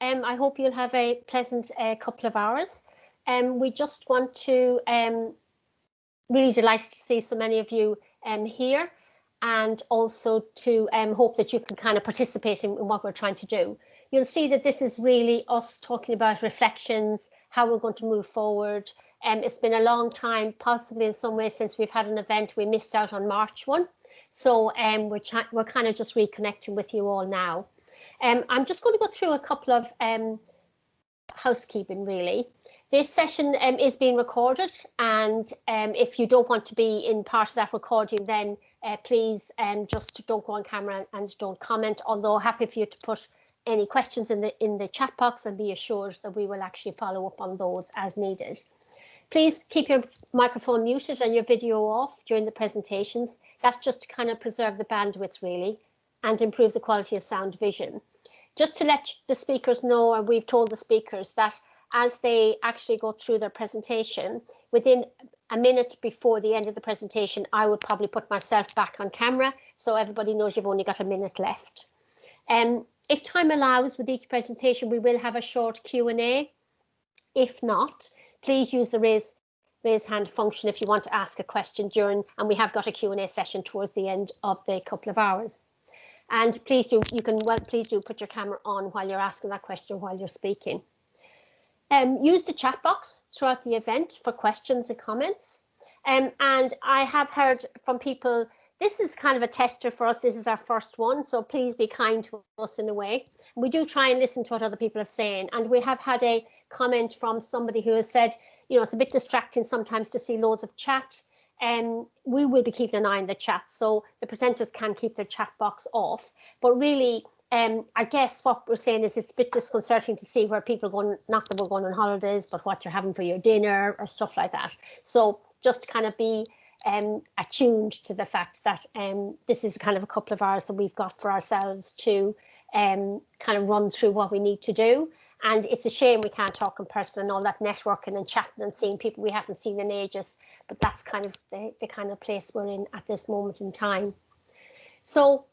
I hope you'll have a pleasant couple of hours. We just want to, really delighted to see so many of you here, and also to hope that you can kind of participate in what we're trying to do. You'll see that this is really us talking about reflections, how we're going to move forward. It's been a long time, possibly in some ways, since we've had an event. We missed out on March one. So we're kind of just reconnecting with you all now. I'm just going to go through a couple of housekeeping, really. This session is being recorded, and if you don't want to be in part of that recording, then please just don't go on camera and don't comment, although happy for you to put any questions in the chat box, and be assured that we will actually follow up on those as needed. Please keep your microphone muted and your video off during the presentations. That's just to kind of preserve the bandwidth, really, and improve the quality of sound vision. Just to let the speakers know, and we've told the speakers that as they actually go through their presentation, within a minute before the end of the presentation, I would probably put myself back on camera, so everybody knows you've only got a minute left. If time allows, with each presentation, we will have a short Q&A. If not, please use the raise hand function if you want to ask a question during, and we have got a Q&A session towards the end of the couple of hours. And please do put your camera on while you're asking that question, while you're speaking. Use the chat box throughout the event for questions and comments. And I have heard from people, this is kind of a tester for us. This is our first one, so please be kind to us in a way. We do try and listen to what other people are saying, and we have had a comment from somebody who has said, you know, it's a bit distracting sometimes to see loads of chat. We will be keeping an eye on the chat, so the presenters can keep their chat box off. But really, I guess what we're saying is it's a bit disconcerting to see where people are going, not that we're going on holidays, but what you're having for your dinner or stuff like that. So just kind of be attuned to the fact that this is kind of a couple of hours that we've got for ourselves to kind of run through what we need to do. And it's a shame we can't talk in person and all that networking and chatting and seeing people we haven't seen in ages, but that's kind of the kind of place we're in at this moment in time. So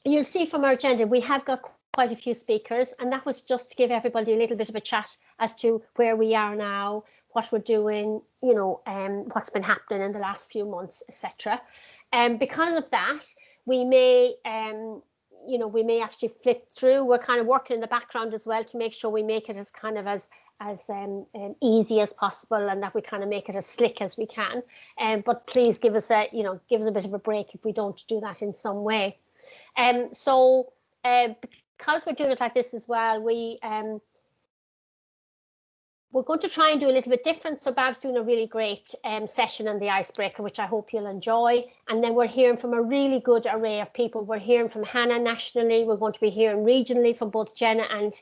you'll see from our agenda, we have got quite a few speakers, and that was just to give everybody a little bit of a chat as to where we are now, what we're doing, you know, what's been happening in the last few months, etc. And because of that, we may you know, we may actually flip through. We're kind of working in the background as well to make sure we make it as kind of as easy as possible, and that we kind of make it as slick as we can. But please give us a, you know, give us a bit of a break if we don't do that in some way. So because we're doing it like this as well, we're going to try and do a little bit different. So Bab's doing a really great session on the icebreaker, which I hope you'll enjoy. And then we're hearing from a really good array of people. We're hearing from Hannah nationally. We're going to be hearing regionally from both Jenny and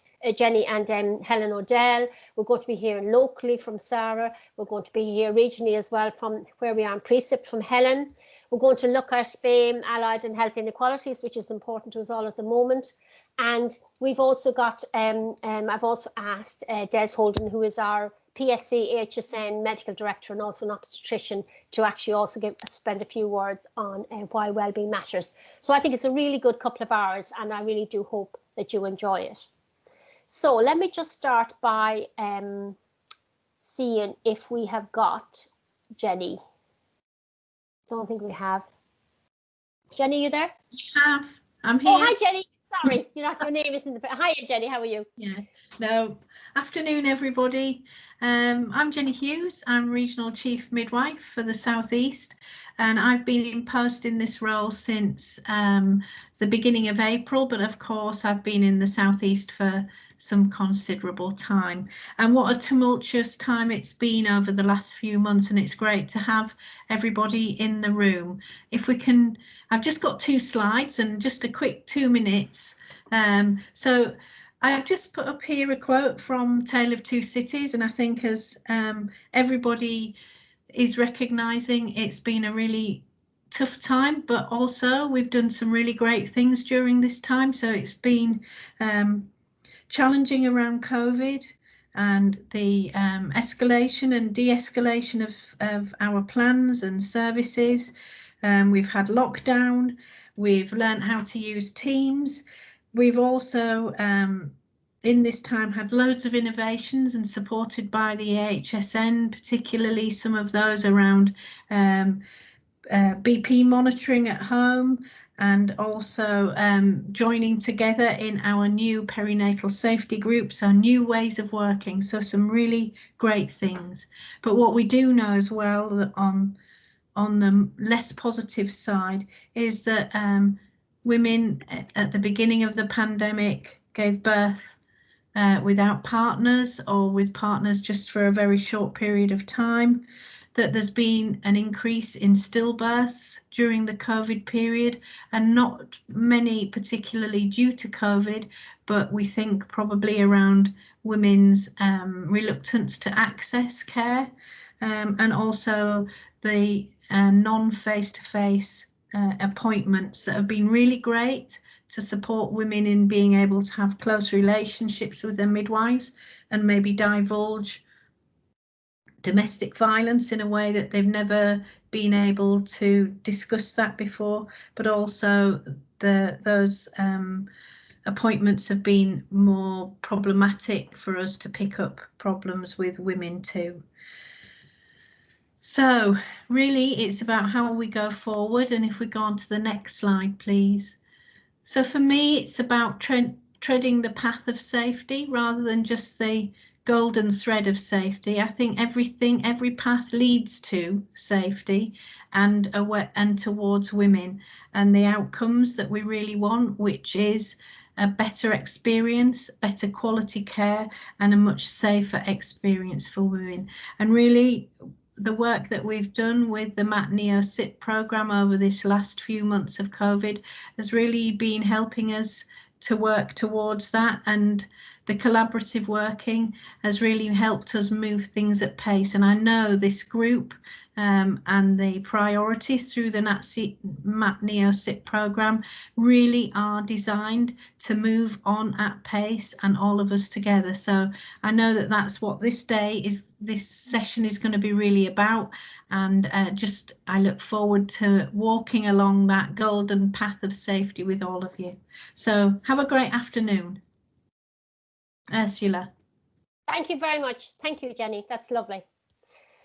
Helen O'Dell. We're going to be hearing locally from Sara. We're going to be here regionally as well from where we are in Precept from Helen. We're going to look at BAME, allied and health inequalities, which is important to us all at the moment. And we've also got, I've also asked Des Holden, who is our PSC HSN medical director and also an obstetrician, to actually also spend a few words on why wellbeing matters. So I think it's a really good couple of hours, and I really do hope that you enjoy it. So let me just start by seeing if we have got Jenny. Don't think we have. Jenny, you there? Yeah, I'm here. Oh, hi, Jenny. Sorry, your name isn't the. Hi, Jenny. How are you? Yeah. No. Afternoon, everybody. I'm Jenny Hughes. I'm Regional Chief Midwife for the South East, and I've been in post in this role since the beginning of April. But of course, I've been in the South East for some considerable time, and what a tumultuous time it's been over the last few months, and it's great to have everybody in the room. If we can, I've just got 2 slides and just a quick 2 minutes. So I've just put up here a quote from Tale of Two Cities, and I think as everybody is recognising, it's been a really tough time, but also we've done some really great things during this time. So it's been challenging around COVID and the escalation and de-escalation of our plans and services. We've had lockdown, we've learned how to use Teams. We've also in this time had loads of innovations and supported by the AHSN, particularly some of those around BP monitoring at home, and also joining together in our new perinatal safety group, so new ways of working, so some really great things. But what we do know as well, that on the less positive side, is that women at the beginning of the pandemic gave birth without partners, or with partners just for a very short period of time, that there's been an increase in stillbirths during the COVID period, and not many particularly due to COVID, but we think probably around women's reluctance to access care, and also the non-face-to-face appointments that have been really great to support women in being able to have close relationships with their midwives and maybe divulge domestic violence in a way that they've never been able to discuss that before. But also those appointments have been more problematic for us to pick up problems with women too. So really it's about how we go forward. And if we go on to the next slide, please. So for me, it's about treading the path of safety rather than just the golden thread of safety. I think every path leads to safety and towards women and the outcomes that we really want, which is a better experience, better quality care, and a much safer experience for women. And really, the work that we've done with the MatNeoSip program over this last few months of COVID has really been helping us to work towards that, and the collaborative working has really helped us move things at pace. And I know this group and the priorities through the MatNeoSip program really are designed to move on at pace, and all of us together. So I know that that's what this session is going to be really about, and I look forward to walking along that golden path of safety with all of you. So have a great afternoon. Ursula. Thank you very much. Thank you, Jenny. That's lovely.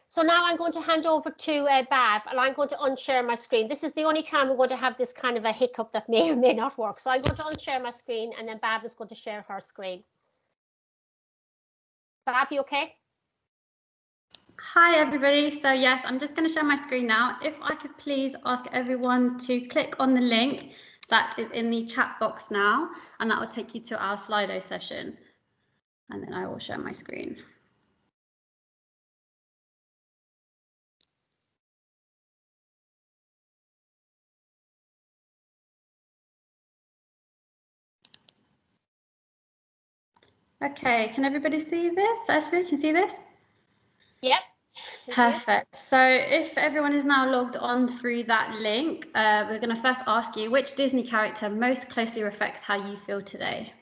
So now I'm going to hand over to Bav, and I'm going to unshare my screen. This is the only time we're going to have this kind of a hiccup that may or may not work. So I'm going to unshare my screen, and then Bav is going to share her screen. Bav, you okay? Hi everybody. So yes, I'm just going to share my screen now. If I could please ask everyone to click on the link that is in the chat box now, and that will take you to our Slido session. And then I will share my screen. Okay, can everybody see this? Ursula, can you see this? Yep. Perfect. So if everyone is now logged on through that link, we're going to first ask you which Disney character most closely reflects how you feel today.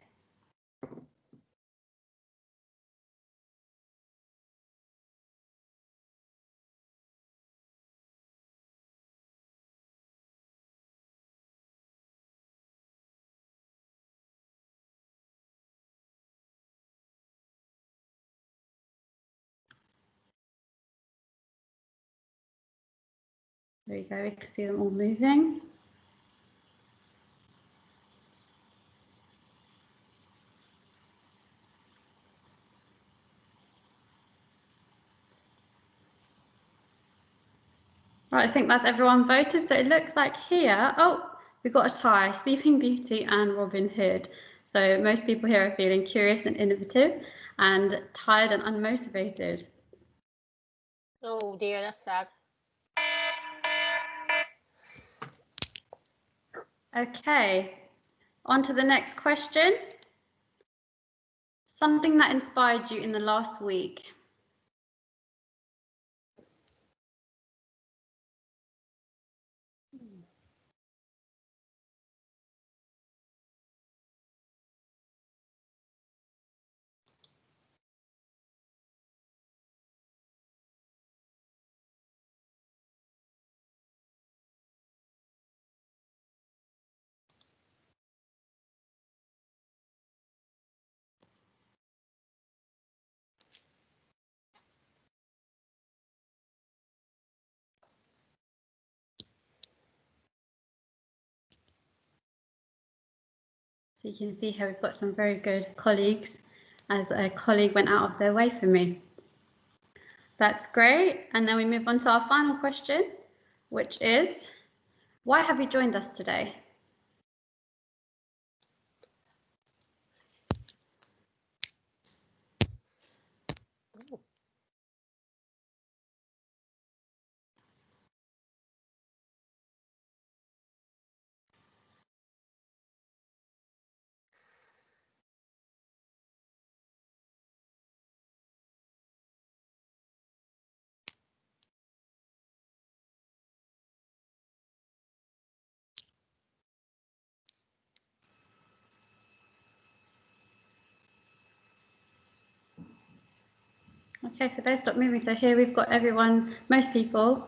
There you go, we can see them all moving. Right, I think that's everyone voted. So it looks like here, oh, we've got a tie, Sleeping Beauty and Robin Hood. So most people here are feeling curious and innovative, and tired and unmotivated. Oh dear, that's sad. Okay, on to the next question. Something that inspired you in the last week. So you can see here we've got some very good colleagues, as a colleague went out of their way for me. That's great. And then we move on to our final question, which is, why have you joined us today? Okay, so don't stop moving. So here we've got everyone, most people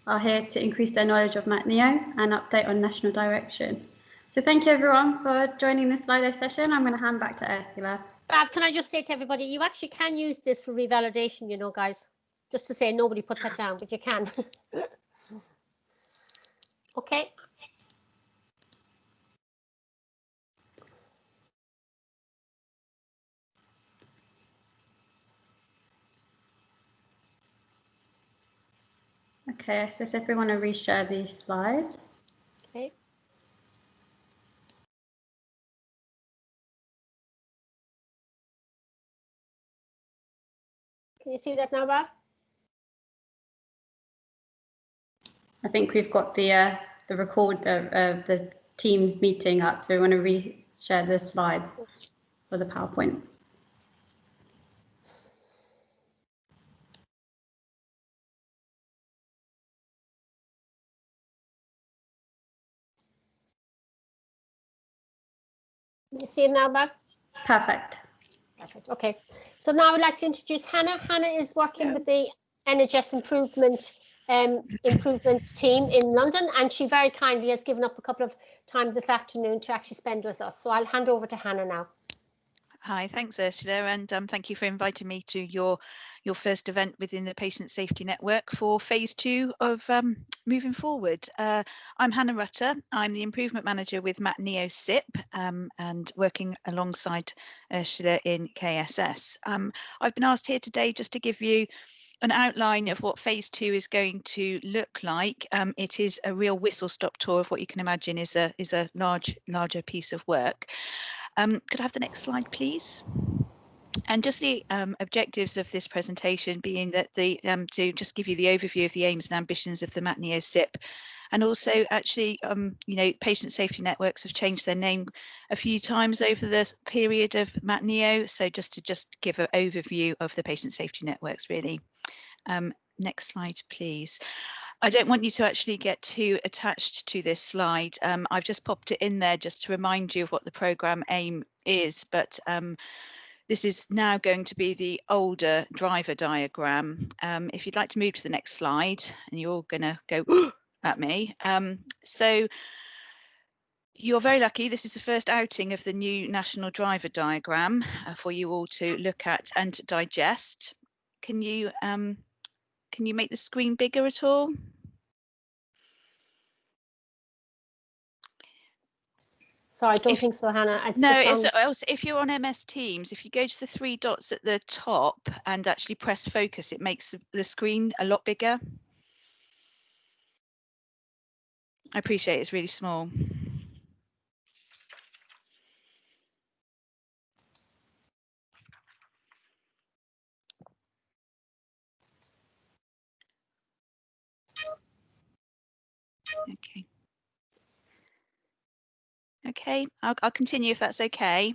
are here to increase their knowledge of MatNeo and update on national direction. So thank you everyone for joining this Slido session. I'm going to hand back to Ursula. Bav, can I just say to everybody, you actually can use this for revalidation, you know, guys. Just to say, nobody put that down, but you can. Okay. Okay, so if we want to reshare these slides. Okay. Can you see that now, Bav? I think we've got the the Teams meeting up, so we want to reshare the slides for the PowerPoint. You see it now, Bav? Perfect. Perfect. Okay. So now I'd like to introduce Hannah. Hannah is working with the NHS improvement team in London, and she very kindly has given up a couple of times this afternoon to actually spend with us. So I'll hand over to Hannah now. Hi, thanks Ursula, and thank you for inviting me to your first event within the Patient Safety Network for phase 2 of moving forward. I'm Hannah Rutter. I'm the Improvement Manager with MatNeoSip and working alongside Ursula in KSS. I've been asked here today just to give you an outline of what phase 2 is going to look like. It is a real whistle-stop tour of what you can imagine is a larger piece of work. Could I have the next slide, please? And just the objectives of this presentation being that to just give you the overview of the aims and ambitions of the MatNeoSip, and also actually, you know, patient safety networks have changed their name a few times over the period of MatNeo. So just to give an overview of the patient safety networks, really. Next slide, please. I don't want you to actually get too attached to this slide. I've just popped it in there just to remind you of what the programme aim is, but this is now going to be the older driver diagram. If you'd like to move to the next slide, and you're all going to go at me. So you're very lucky. This is the first outing of the new national driver diagram for you all to look at and digest. Can you make the screen bigger at all? Sorry, I don't think so, Hannah. No, if you're on MS Teams, if you go to the 3 dots at the top and actually press focus, it makes the screen a lot bigger. I appreciate it's really small. Okay. Okay, I'll continue if that's okay.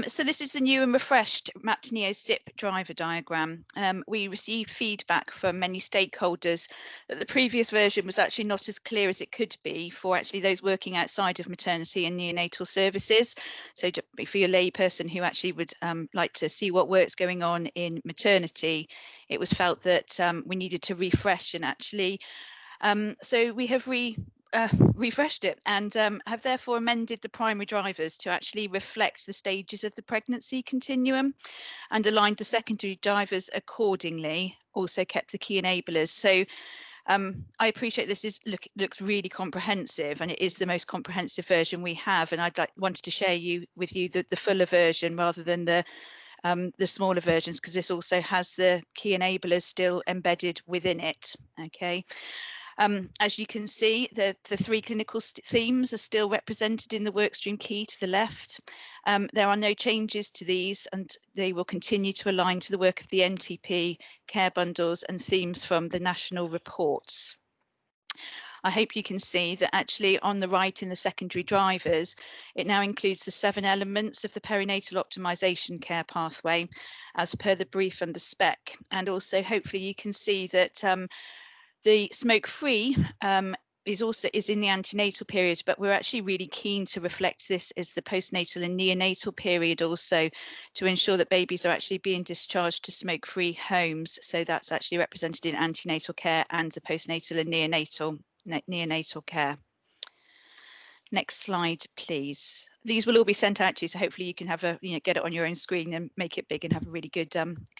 So this is the new and refreshed MatNeoSip driver diagram. We received feedback from many stakeholders that the previous version was actually not as clear as it could be for actually those working outside of maternity and neonatal services. So for your layperson who actually would like to see what work's going on in maternity, it was felt that we needed to refresh and actually, so we have refreshed it and have therefore amended the primary drivers to actually reflect the stages of the pregnancy continuum and aligned the secondary drivers accordingly, also kept the key enablers. So I appreciate this looks really comprehensive, and it is the most comprehensive version we have, and wanted to share with you the fuller version rather than the smaller versions, because this also has the key enablers still embedded within it. Okay. As you can see, the three clinical themes are still represented in the workstream key to the left. There are no changes to these, and they will continue to align to the work of the NTP, care bundles and themes from the national reports. I hope you can see that actually on the right in the secondary drivers, it now includes the 7 elements of the perinatal optimisation care pathway as per the brief and the spec. And also hopefully you can see that the smoke-free is in the antenatal period, but we're actually really keen to reflect this as the postnatal and neonatal period also, to ensure that babies are actually being discharged to smoke-free homes. So that's actually represented in antenatal care and the postnatal and neonatal care. Next slide, please. These will all be sent out to you, so hopefully you can have get it on your own screen and make it big and have a really good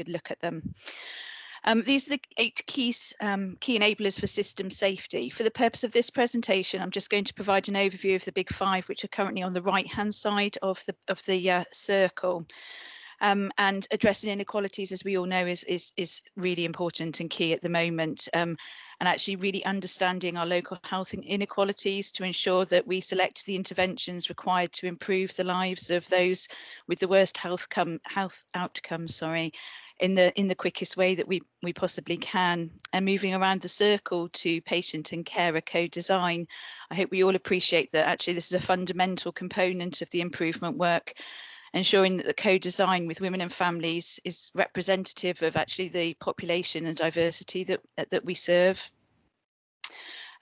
look at them. These are the 8 key enablers for system safety. For the purpose of this presentation, I'm just going to provide an overview of the big 5, which are currently on the right-hand side of the circle. And addressing inequalities, as we all know, is really important and key at the moment. And actually really understanding our local health inequalities to ensure that we select the interventions required to improve the lives of those with the worst health outcomes, in the quickest way that we possibly can. And moving around the circle to patient and carer co-design, I hope we all appreciate that actually this is a fundamental component of the improvement work, ensuring that the co-design with women and families is representative of actually the population and diversity that we serve.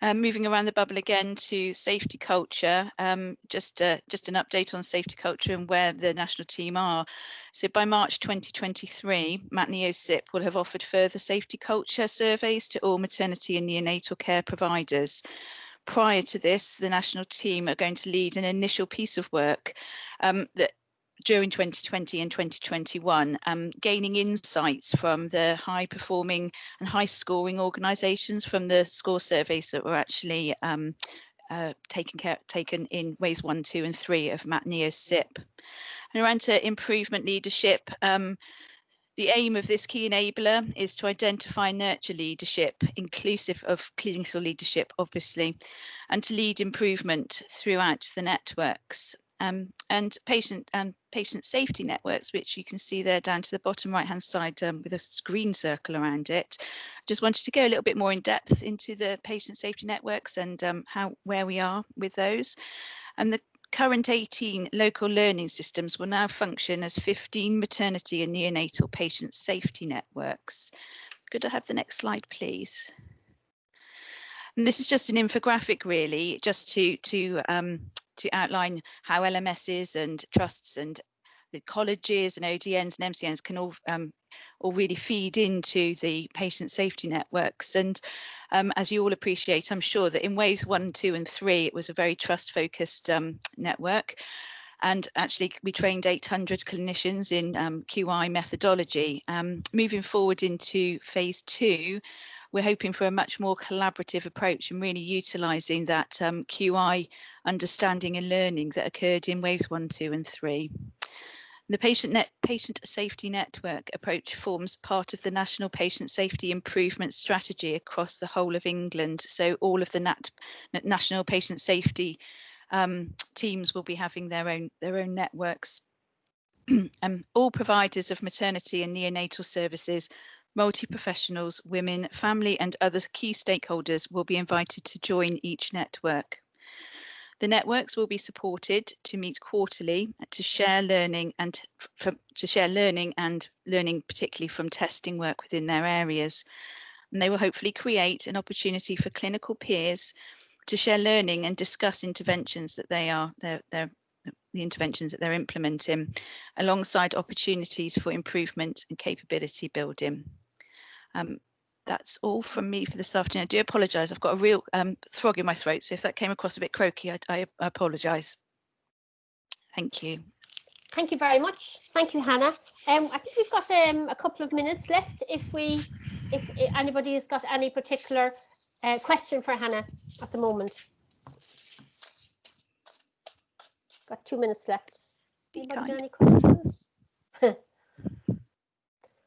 Moving around the bubble again to safety culture, just an update on safety culture and where the national team are. So by March 2023, MatNeoSip will have offered further safety culture surveys to all maternity and neonatal care providers. Prior to this, the national team are going to lead an initial piece of work that during 2020 and 2021, gaining insights from the high performing and high scoring organisations from the score surveys that were actually taken in waves 1, 2 and 3 of MatNeoSip. And around to improvement leadership, the aim of this key enabler is to identify and nurture leadership, inclusive of clinical leadership, obviously, and to lead improvement throughout the networks. And patient safety networks, which you can see there down to the bottom right hand side with a green circle around it. Just wanted to go a little bit more in depth into the patient safety networks and where we are with those. And the current 18 local learning systems will now function as 15 maternity and neonatal patient safety networks. Could I have the next slide, please? And this is just an infographic, really, just to outline how LMSs and trusts and the colleges and ODNs and MCNs can all really feed into the patient safety networks. And as you all appreciate, I'm sure that in waves 1, 2 and 3, it was a very trust focused network. And actually, we trained 800 clinicians in QI methodology. Moving forward into phase 2, we're hoping for a much more collaborative approach and really utilising that QI understanding and learning that occurred in waves 1, 2 and 3. The patient safety network approach forms part of the National Patient Safety Improvement Strategy across the whole of England. So all of the national patient safety teams will be having their own networks. All providers of maternity and neonatal services, multi-professionals, women, family and other key stakeholders will be invited to join each network. The networks will be supported to meet quarterly to share learning and learning particularly from testing work within their areas. And they will hopefully create an opportunity for clinical peers to share learning and discuss interventions that the interventions that they're implementing, alongside opportunities for improvement and capability building. That's all from me for this afternoon. I do apologise, I've got a real frog in my throat, so if that came across a bit croaky, I apologise. Thank you. Thank you very much. Thank you, Hannah. I think we've got a couple of minutes left. If anybody has got any particular Question for Hannah at the moment. Got 2 minutes left. Anybody got any questions?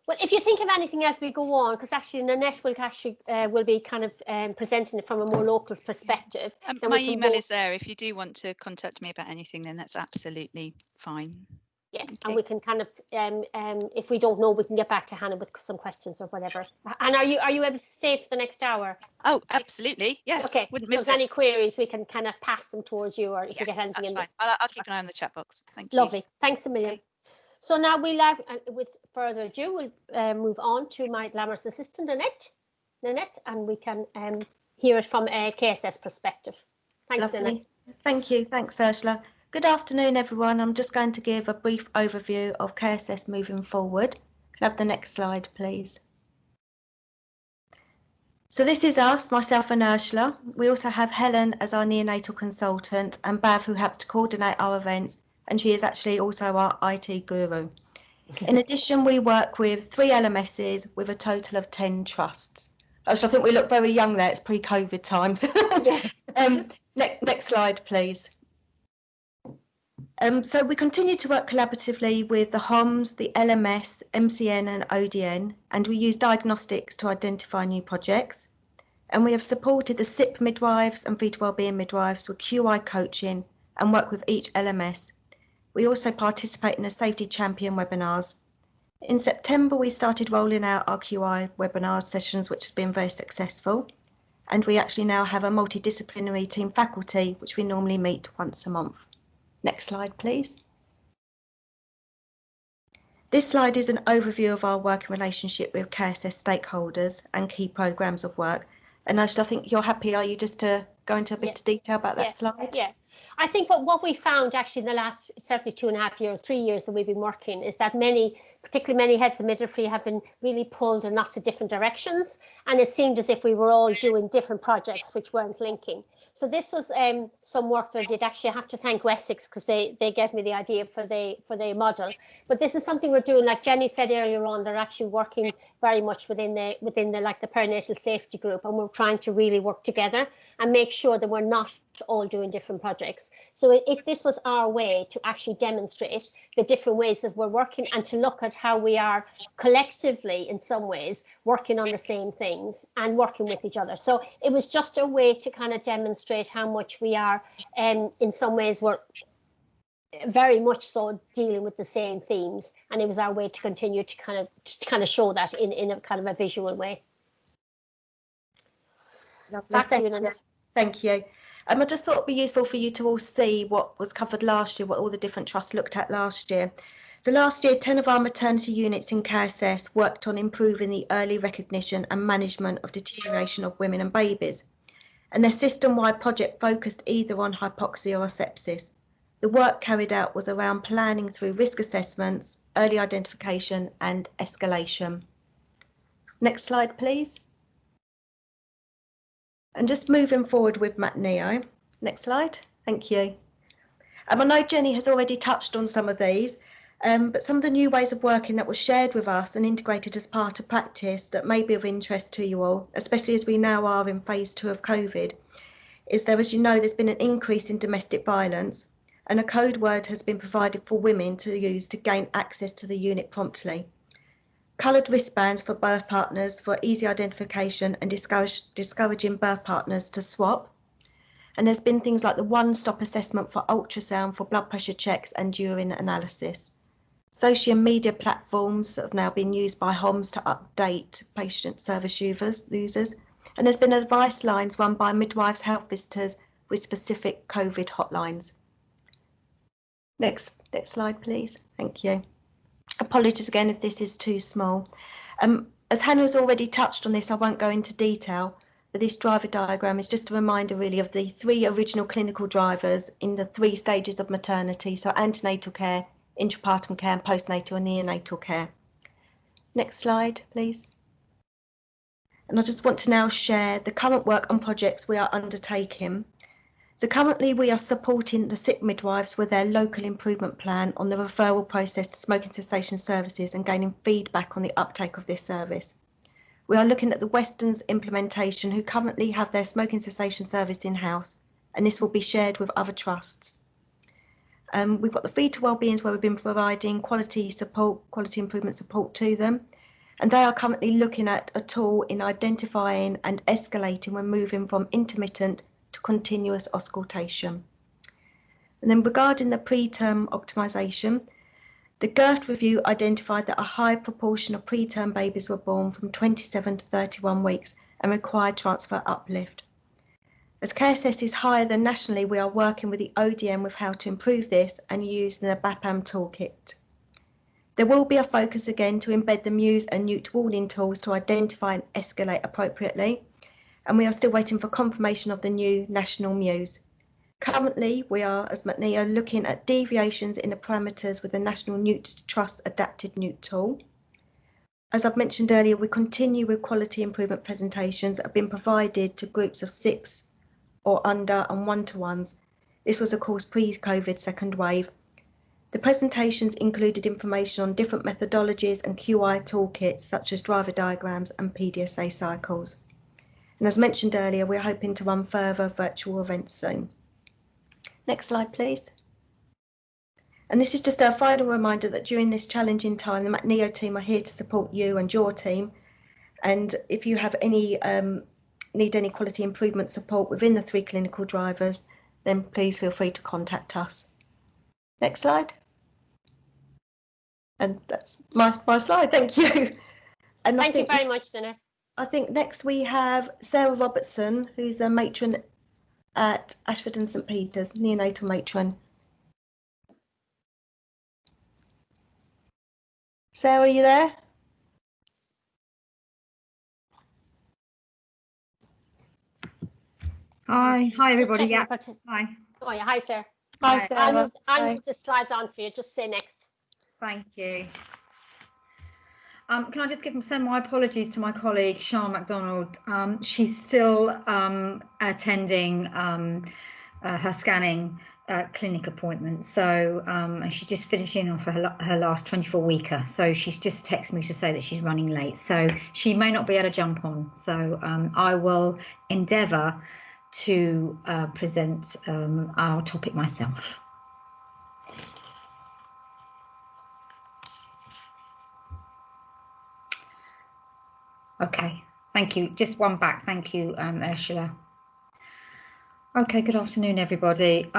Well, if you think of anything as we go on, because actually Nanette will be kind of presenting it from a more local perspective. My email is there. If you do want to contact me about anything, then that's absolutely fine. Yeah, okay. And we can kind of, if we don't know, we can get back to Hannah with some questions or whatever. And are you able to stay for the next hour? Oh, absolutely. Yes. Okay. Wouldn't If miss there's it. any queries, we can kind of pass them towards you, or if you get anything that's in fine. there. I'll keep an eye on the chat box. Thank you. Lovely. Thanks a million. Okay. So now with further ado, we'll move on to my glamorous assistant, Nanette, and we can hear it from a KSS perspective. Thanks, Lovely. Nanette. Thank you. Thanks, Ursula. Good afternoon, everyone. I'm just going to give a brief overview of KSS moving forward. Can I have the next slide, please? So this is us, myself and Ursula. We also have Helen as our neonatal consultant and Bav, who helps to coordinate our events, and she is actually also our IT guru. In addition, we work with 3 LMSs with a total of 10 trusts. Ursula, I think we look very young there. It's pre-COVID times. Yes. Next slide, please. So we continue to work collaboratively with the HOMS, the LMS, MCN and ODN, and we use diagnostics to identify new projects. And we have supported the SIP midwives and fetal wellbeing midwives with QI coaching and work with each LMS. We also participate in the Safety Champion webinars. In September, we started rolling out our QI webinar sessions, which has been very successful. And we actually now have a multidisciplinary team faculty, which we normally meet once a month. Next slide, please. This slide is an overview of our working relationship with KSS stakeholders and key programmes of work. And Ursula, I think you're happy, are you, just to go into a bit of detail about that slide? Yeah. I think what we found actually in the last certainly 2.5 years, 3 years that we've been working is that particularly many heads of midwifery have been really pulled in lots of different directions. And it seemed as if we were all doing different projects which weren't linking. So this was some work that I did. Actually, I have to thank Wessex because they gave me the idea for the model. But this is something we're doing, like Jenny said earlier on, they're actually working very much within the like the perinatal safety group, and we're trying to really work together and make sure that we're not all doing different projects. So if this was our way to actually demonstrate the different ways that we're working and to look at how we are collectively in some ways working on the same things and working with each other. So it was just a way to kind of demonstrate how much we are in some ways we're very much so dealing with the same themes, and it was our way to continue to kind of show that in a kind of a visual way. Lovely. Thank you. I just thought it'd be useful for you to all see what was covered last year, what all the different trusts looked at last year. So last year, 10 of our maternity units in KSS worked on improving the early recognition and management of deterioration of women and babies. And their system-wide project focused either on hypoxia or sepsis. The work carried out was around planning through risk assessments, early identification and escalation. Next slide, please. And just moving forward with MatNeo. Next slide. Thank you. I know Jenny has already touched on some of these, but some of the new ways of working that were shared with us and integrated as part of practice that may be of interest to you all, especially as we now are in phase 2 of COVID, is there, as you know, there's been an increase in domestic violence, and a code word has been provided for women to use to gain access to the unit promptly. Coloured wristbands for birth partners for easy identification and discouraging birth partners to swap. And there's been things like the one-stop assessment for ultrasound for blood pressure checks and urine analysis. Social media platforms have now been used by HOMS to update patient service users. And there's been advice lines run by midwives, health visitors with specific COVID hotlines. Next slide, please. Thank you. Apologies again if this is too small. As Hannah has already touched on this, I won't go into detail, but this driver diagram is just a reminder really of the 3 original clinical drivers in the 3 stages of maternity, so antenatal care, intrapartum care and postnatal and neonatal care. Next slide, please. And I just want to now share the current work and projects we are undertaking. So currently we are supporting the SIP midwives with their local improvement plan on the referral process to smoking cessation services and gaining feedback on the uptake of this service. We are looking at the Western's implementation, who currently have their smoking cessation service in-house, and this will be shared with other trusts. We've got the fetal wellbeings, where we've been providing quality improvement support to them, and they are currently looking at a tool in identifying and escalating when moving from intermittent to continuous auscultation. And then regarding the preterm optimisation, the GIRT review identified that a high proportion of preterm babies were born from 27 to 31 weeks and required transfer uplift. As KSS is higher than nationally, we are working with the ODN with how to improve this and using the BAPAM toolkit. There will be a focus again to embed the Muse and Newt warning tools to identify and escalate appropriately, and we are still waiting for confirmation of the new national Muse. Currently, we are, as MatNeo, looking at deviations in the parameters with the National Newt Trust Adapted Newt tool. As I've mentioned earlier, we continue with quality improvement presentations that have been provided to groups of 6 or under and one-to-ones. This was, of course, pre-COVID second wave. The presentations included information on different methodologies and QI toolkits, such as driver diagrams and PDSA cycles. And as mentioned earlier, we're hoping to run further virtual events soon. Next slide, please. And this is just a final reminder that during this challenging time, the MatNeo team are here to support you and your team. And if you have any need any quality improvement support within the 3 clinical drivers, then please feel free to contact us. Next slide. And that's my slide. Thank you. And thank you very much, Nanette. I think next we have Sara Robertson, who's the matron at Ashford and St Peter's, neonatal matron. Sarah, are you there? Hi everybody. Yeah. Hi. Oh yeah, hi Sarah. Hi Sarah. I'll move the slides on for you. Just say next. Thank you. Can I just send my apologies to my colleague Sian MacDonald. She's still attending her scanning clinic appointment, so and she's just finishing off her last 24-weeker. So she's just texted me to say that she's running late, so she may not be able to jump on. So I will endeavour to present our topic myself. Okay, thank you. Just one back. Thank you, Ursula. Okay, good afternoon, everybody.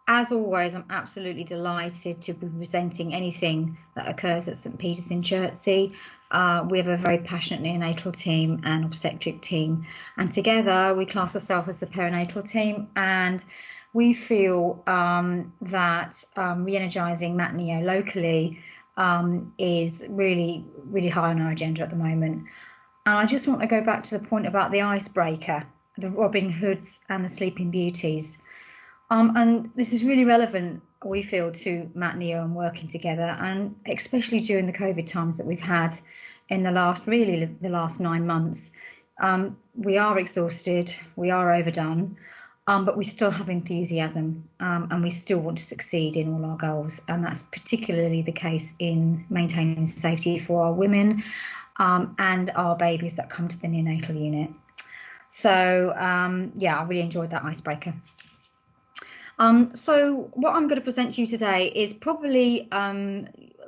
As always, I'm absolutely delighted to be presenting anything that occurs at St Peter's in Chertsey. We have a very passionate neonatal team and obstetric team, and together we class ourselves as the perinatal team, and we feel that re-energising MatNeo locally is really, really high on our agenda at the moment. And I just want to go back to the point about the icebreaker, the Robin Hoods and the Sleeping Beauties. And this is really relevant, we feel, to MatNeo and working together, and especially during the COVID times that we've had in the last 9 months. We are exhausted, we are overdone, but we still have enthusiasm, and we still want to succeed in all our goals. And that's particularly the case in maintaining safety for our women and our babies that come to the neonatal unit. So yeah, I really enjoyed that icebreaker. So what I'm going to present to you today is probably,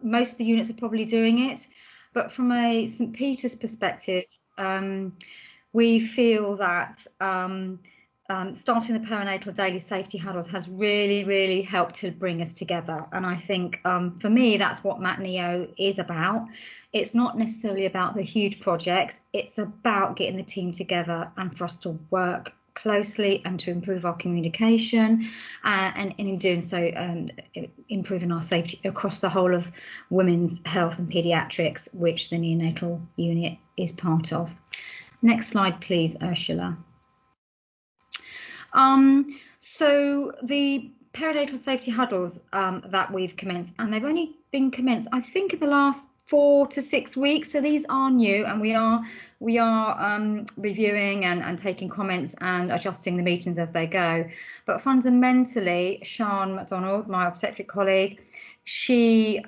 most of the units are probably doing it, but from a St Peter's perspective, we feel that starting the perinatal daily safety huddles has really helped to bring us together. And I think for me, that's what MatNeo is about. It's not necessarily about the huge projects. It's about getting the team together and for us to work closely and to improve our communication, and in doing so improving our safety across the whole of women's health and paediatrics, which the neonatal unit is part of. Next slide, please, Ursula. So the perinatal safety huddles that we've commenced, and they've only been commenced, I think, in the last 4 to 6 weeks. So these are new, and we are reviewing and taking comments and adjusting the meetings as they go. But fundamentally, Sian MacDonald, my obstetric colleague, she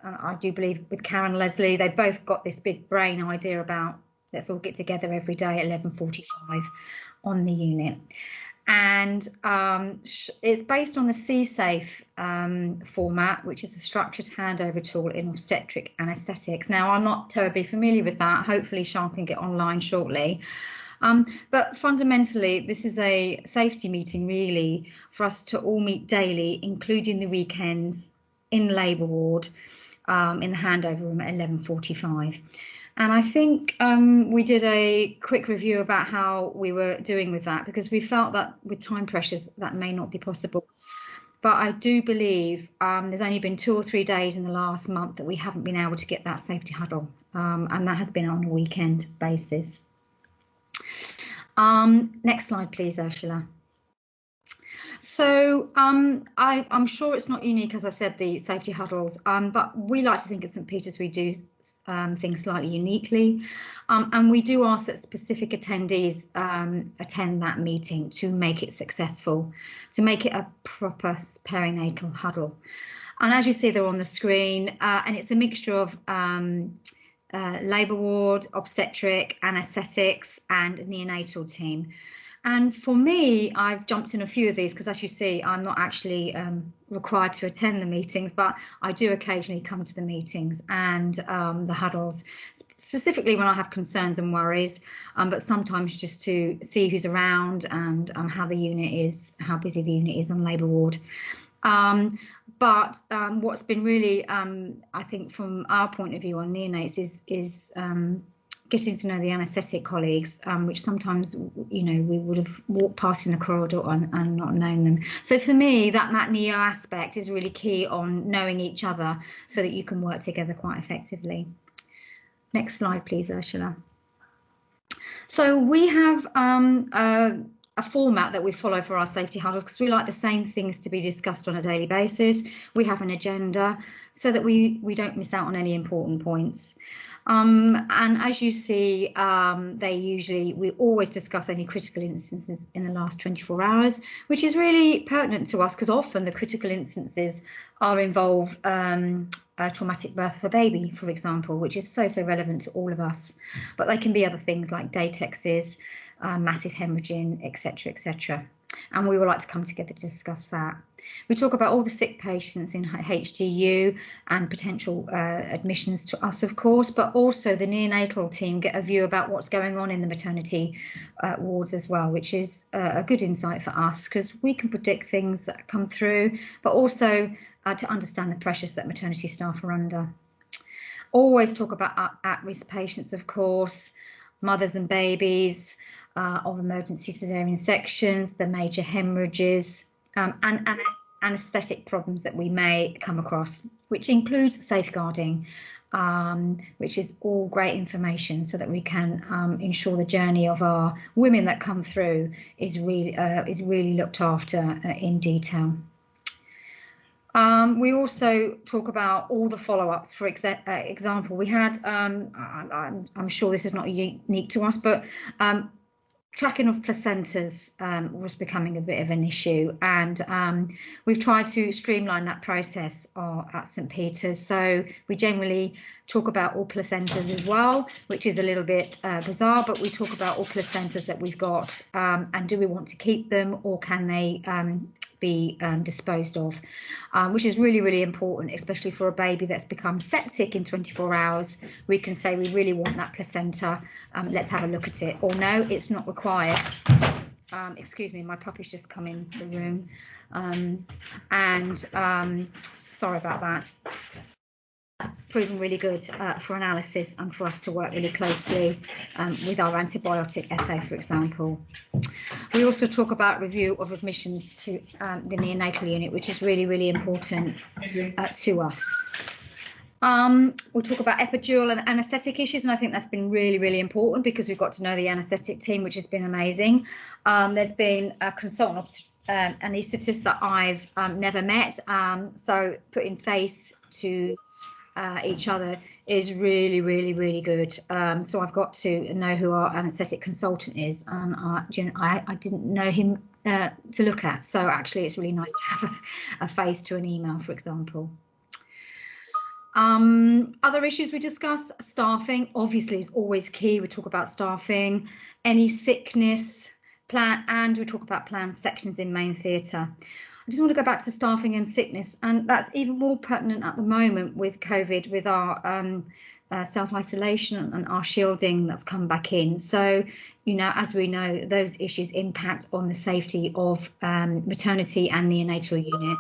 I do believe with Karen Leslie, they both got this big brain idea about let's all get together every day at 11:45 on the unit. And it's based on the CSAFE format, which is a structured handover tool in obstetric anaesthetics. Now, I'm not terribly familiar with that. Hopefully, Sean can get online shortly. But fundamentally, this is a safety meeting, really, for us to all meet daily, including the weekends, in labour ward, in the handover room at 11:45. And I think we did a quick review about how we were doing with that, because we felt that with time pressures that may not be possible. But I do believe there's only been 2 or 3 days in the last month that we haven't been able to get that safety huddle, and that has been on a weekend basis. Next slide, please, Ursula. So I'm sure it's not unique, as I said, the safety huddles, but we like to think at St Peter's we do things slightly uniquely, and we do ask that specific attendees attend that meeting to make it successful, to make it a proper perinatal huddle. And as you see, they're on the screen, and it's a mixture of labour ward, obstetric, anaesthetics, and neonatal team. And for me, I've jumped in a few of these because, as you see, I'm not actually required to attend the meetings, but I do occasionally come to the meetings and the huddles, specifically when I have concerns and worries, but sometimes just to see who's around and how the unit is, how busy the unit is on labour ward. But what's been really, I think, from our point of view on neonates is getting to know the anaesthetic colleagues, which sometimes, you know, we would have walked past in the corridor and not known them. So for me, that MatNeo aspect is really key on knowing each other so that you can work together quite effectively. Next slide, please, Ursula. So we have a format that we follow for our safety huddles because we like the same things to be discussed on a daily basis. We have an agenda so that we don't miss out on any important points. And as you see, we always discuss any critical instances in the last 24 hours, which is really pertinent to us because often the critical instances involve a traumatic birth of a baby, for example, which is so relevant to all of us. But they can be other things like datexes, massive hemorrhaging, etc., etc. And we would like to come together to discuss that. We talk about all the sick patients in HDU and potential admissions to us, of course, but also the neonatal team get a view about what's going on in the maternity wards as well, which is a good insight for us because we can predict things that come through, but also to understand the pressures that maternity staff are under. Always talk about at-risk patients, of course, mothers and babies, of emergency cesarean sections, the major hemorrhages, and anaesthetic problems that we may come across, which includes safeguarding, which is all great information so that we can ensure the journey of our women that come through is really looked after in detail. We also talk about all the follow-ups. For example, we had, I'm sure this is not unique to us, but tracking of placentas was becoming a bit of an issue, and we've tried to streamline that process at St Peter's. So we generally talk about all placentas as well, which is a little bit bizarre, but we talk about all placentas that we've got, and do we want to keep them or can they be disposed of, which is really important, especially for a baby that's become septic in 24 hours. We can say we really want that placenta, let's have a look at it, or no, it's not required. Excuse me, my puppy's just come in the room, sorry about that. Proven really good for analysis and for us to work really closely with our antibiotic assay, for example. We also talk about review of admissions to the neonatal unit, which is really important to us. We'll talk about epidural and anaesthetic issues, and I think that's been really important because we've got to know the anaesthetic team, which has been amazing. There's been a consultant anaesthetist that I've never met, so putting face to each other is really good. So I've got to know who our anaesthetic consultant is, and I didn't know him to look at, so actually it's really nice to have a face to an email, for example. Other issues we discussed, staffing obviously is always key. We talk about staffing, any sickness plan, and we talk about planned sections in main theatre. I just want to go back to staffing and sickness, and that's even more pertinent at the moment with COVID, with our self-isolation and our shielding that's come back in. So, you know, as we know, those issues impact on the safety of maternity and neonatal unit.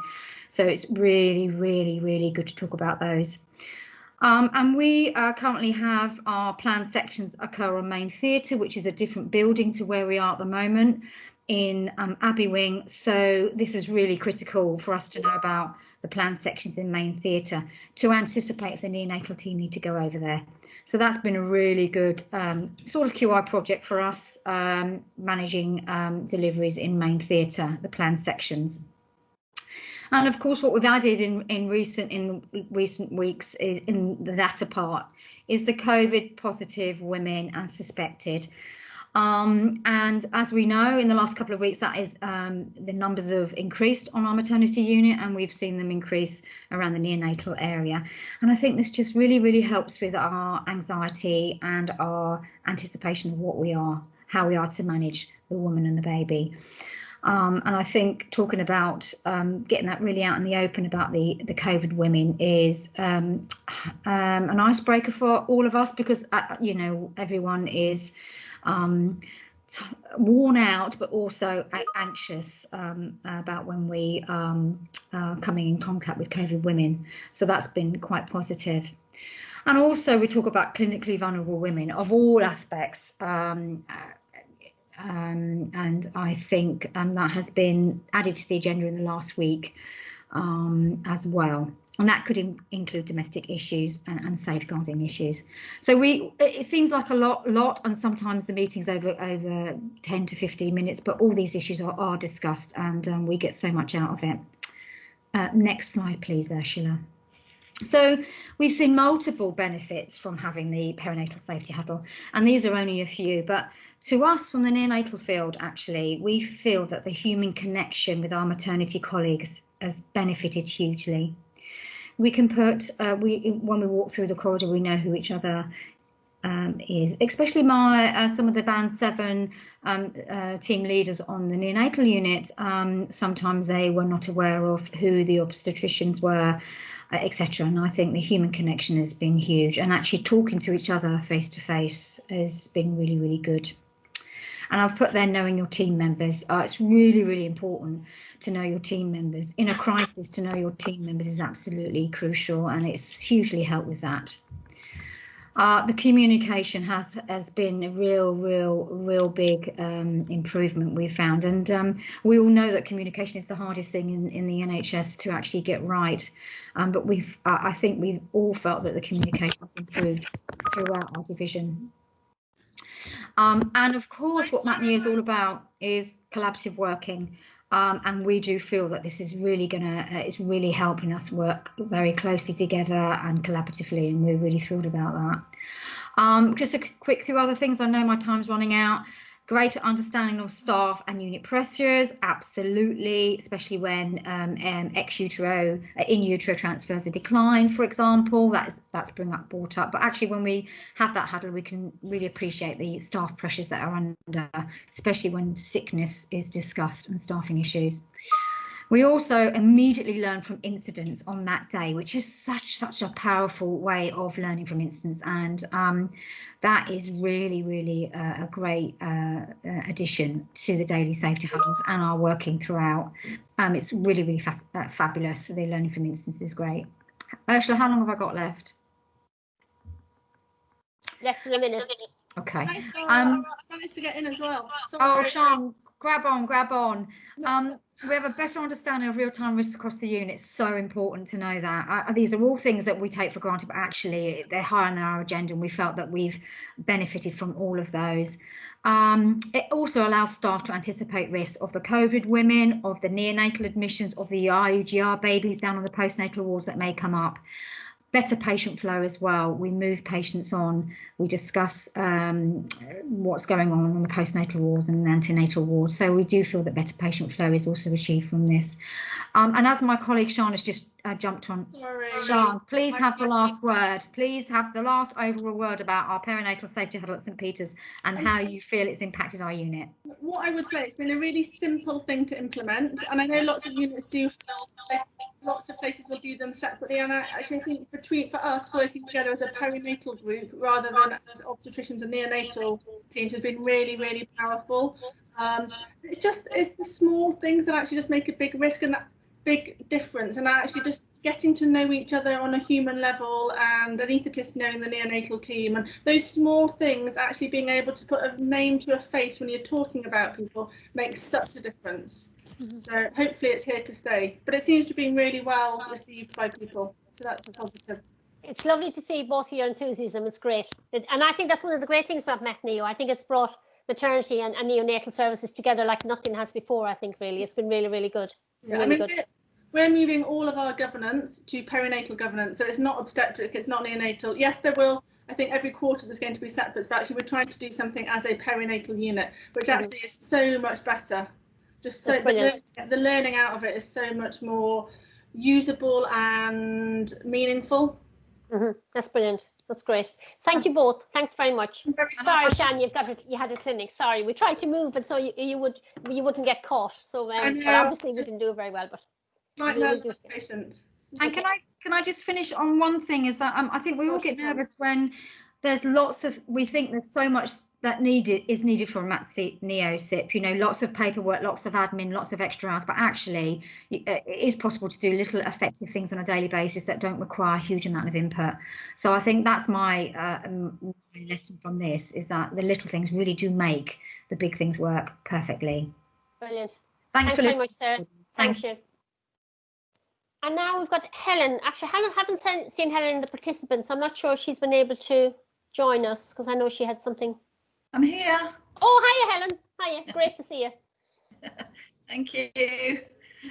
So it's really, really, really good to talk about those. And we currently have our planned sections occur on main theatre, which is a different building to where we are at the moment in Abbey Wing. So this is really critical for us to know about the planned sections in main theatre to anticipate if the neonatal team need to go over there. So that's been a really good sort of QI project for us, managing deliveries in main theatre, the planned sections. And of course, what we've added in recent weeks is in the latter part is the COVID positive women and suspected. And as we know, in the last couple of weeks, that is the numbers have increased on our maternity unit, and we've seen them increase around the neonatal area. And I think this just really, really helps with our anxiety and our anticipation of how we are to manage the woman and the baby. And I think talking about getting that really out in the open about the COVID women is an icebreaker for all of us, because you know, everyone is worn out, but also anxious about when we are coming in contact with COVID women. So that's been quite positive. And also we talk about clinically vulnerable women of all aspects. And I think that has been added to the agenda in the last week as well. And that could include domestic issues and safeguarding issues. So it seems like a lot, and sometimes the meeting's over 10 to 15 minutes, but all these issues are discussed, and we get so much out of it. Next slide, please, Ursula. So we've seen multiple benefits from having the perinatal safety huddle, and these are only a few, but to us from the neonatal field, actually, we feel that the human connection with our maternity colleagues has benefited hugely. We can put, when we walk through the corridor, we know who each other is, especially some of the band 7 team leaders on the neonatal unit. Sometimes they were not aware of who the obstetricians were, etc. And I think the human connection has been huge, and actually talking to each other face to face has been really, really good. And I've put there knowing your team members. It's really, really important to know your team members. In a crisis, to know your team members is absolutely crucial, and it's hugely helped with that. The communication has been a real big improvement we've found, and we all know that communication is the hardest thing in the NHS to actually get right. But I think we've all felt that the communication has improved throughout our division. And of course, what MatNeo is all about is collaborative working. And we do feel that this is really it's really helping us work very closely together and collaboratively, and we're really thrilled about that. Just a quick few other things. I know my time's running out. Greater understanding of staff and unit pressures, absolutely, especially when in utero transfers are decline, for example. That's brought up. But actually, when we have that huddle, we can really appreciate the staff pressures that are under, especially when sickness is discussed and staffing issues. We also immediately learn from incidents on that day, which is such a powerful way of learning from incidents, and that is really a great addition to the daily safety huddles and our working throughout. It's really fabulous. The learning from incidents is great. Ursula, how long have I got left? Less than a minute. Okay. I managed to get in as well. Sorry. Oh, Sean, grab on. We have a better understanding of real-time risks across the unit. It's so important to know that. These are all things that we take for granted, but actually they're high on our agenda, and we felt that we've benefited from all of those. It also allows staff to anticipate risks of the COVID women, of the neonatal admissions, of the IUGR babies down on the postnatal wards that may come up. Better patient flow as well. We move patients on. We discuss what's going on the postnatal wards and the antenatal wards. So we do feel that better patient flow is also achieved from this. And as my colleague Sean has just jumped on. Sorry. Sian, please have the last word. Please have the last overall word about our perinatal safety huddle at St Peter's and how you feel it's impacted our unit. What I would say, it's been a really simple thing to implement, and I know lots of units do, lots of places will do them separately, and I actually think for us working together as a perinatal group rather than as obstetricians and neonatal teams has been really, really powerful. It's the small things that actually just make a big risk and that big difference, and actually just getting to know each other on a human level, and anaesthetist knowing the neonatal team, and those small things, actually being able to put a name to a face when you're talking about people makes such a difference. So hopefully it's here to stay, but it seems to be really well received by people, so that's positive. It's lovely to see both of your enthusiasm. It's great. And I think that's one of the great things about MatNeo. I think it's brought maternity and neonatal services together like nothing has before, I think, really. It's been really, really good. Yeah, really good. We're moving all of our governance to perinatal governance, so it's not obstetric, it's not neonatal. Yes, there will, I think every quarter there's going to be separate, but actually we're trying to do something as a perinatal unit, which actually is so much better. Just so the learning out of it is so much more usable and meaningful. That's brilliant. That's great. Thank you both. Thanks very much. Sorry, Shan, you had a clinic. Sorry, we tried to move it so you wouldn't get caught. So but obviously we didn't do it very well. But patient. And can I just finish on one thing? Is that I think we all get nervous when there's we think there's so much that is needed for MatNeoSip, you know, lots of paperwork, lots of admin, lots of extra hours, but actually it is possible to do little effective things on a daily basis that don't require a huge amount of input. So I think that's my lesson from this, is that the little things really do make the big things work perfectly. Brilliant. Thanks very much, Sarah. Thank you. And now we've got Helen. Actually, haven't seen Helen in the participants. I'm not sure if she's been able to join us because I know she had something. I'm here. Oh, hiya, Helen. Hiya. Great to see you. Thank you.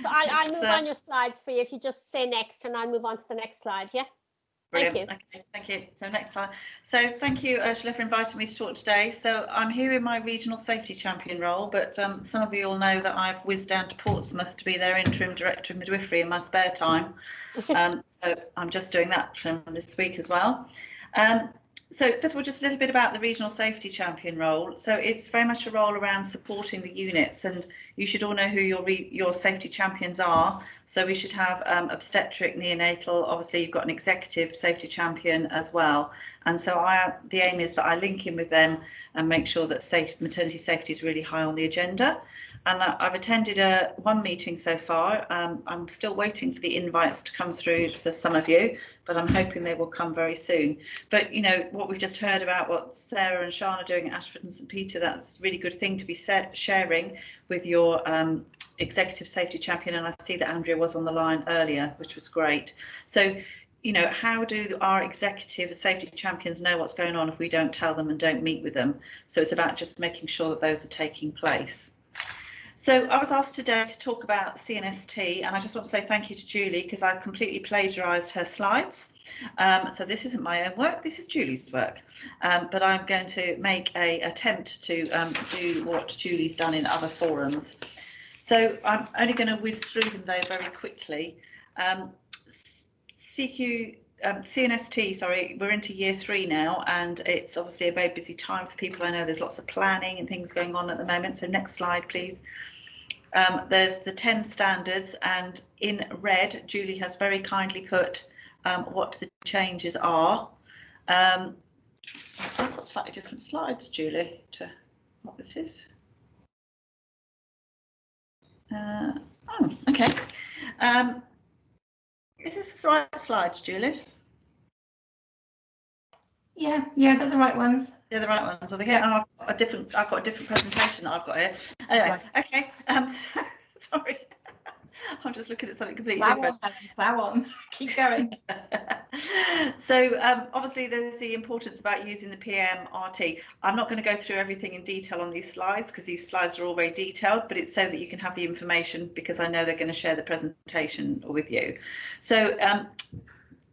So I'll move on your slides for you if you just say next, and I'll move on to the next slide. Yeah. Brilliant. Thank you. Okay, thank you. So next slide. So thank you, Ursula, for inviting me to talk today. So I'm here in my regional safety champion role, but some of you all know that I've whizzed down to Portsmouth to be their interim director of midwifery in my spare time. So I'm just doing that from this week as well. So first of all, just a little bit about the regional safety champion role. So it's very much a role around supporting the units, and you should all know who your safety champions are. So we should have obstetric, neonatal. Obviously, you've got an executive safety champion as well. And so the aim is that I link in with them and make sure that maternity safety is really high on the agenda. And I've attended one meeting so far. I'm still waiting for the invites to come through for some of you, but I'm hoping they will come very soon. But, you know, what we've just heard about what Sarah and Sian are doing at Ashford and St Peter, that's a really good thing to be sharing with your executive safety champion. And I see that Andrea was on the line earlier, which was great. So, you know, how do our executive safety champions know what's going on if we don't tell them and don't meet with them? So it's about just making sure that those are taking place. So I was asked today to talk about CNST, and I just want to say thank you to Julie because I completely plagiarised her slides. So this isn't my own work, this is Julie's work. But I'm going to make an attempt to do what Julie's done in other forums. So I'm only going to whiz through them though very quickly. CNST, sorry, we're into year 3 now, and it's obviously a very busy time for people. I know there's lots of planning and things going on at the moment. So next slide, please. There's the 10 standards, and in red, Julie has very kindly put what the changes are. I've got slightly different slides, Julie, to what this is. Okay. Is this the right slides, Julie? Yeah, they're the right ones. They're the right ones. I've got a different presentation that I've got here. Anyway, okay. Sorry, I'm just looking at something completely different. Plow on. Keep going. So obviously there's the importance about using the PMRT. I'm not going to go through everything in detail on these slides because these slides are all very detailed, but it's so that you can have the information because I know they're going to share the presentation with you. So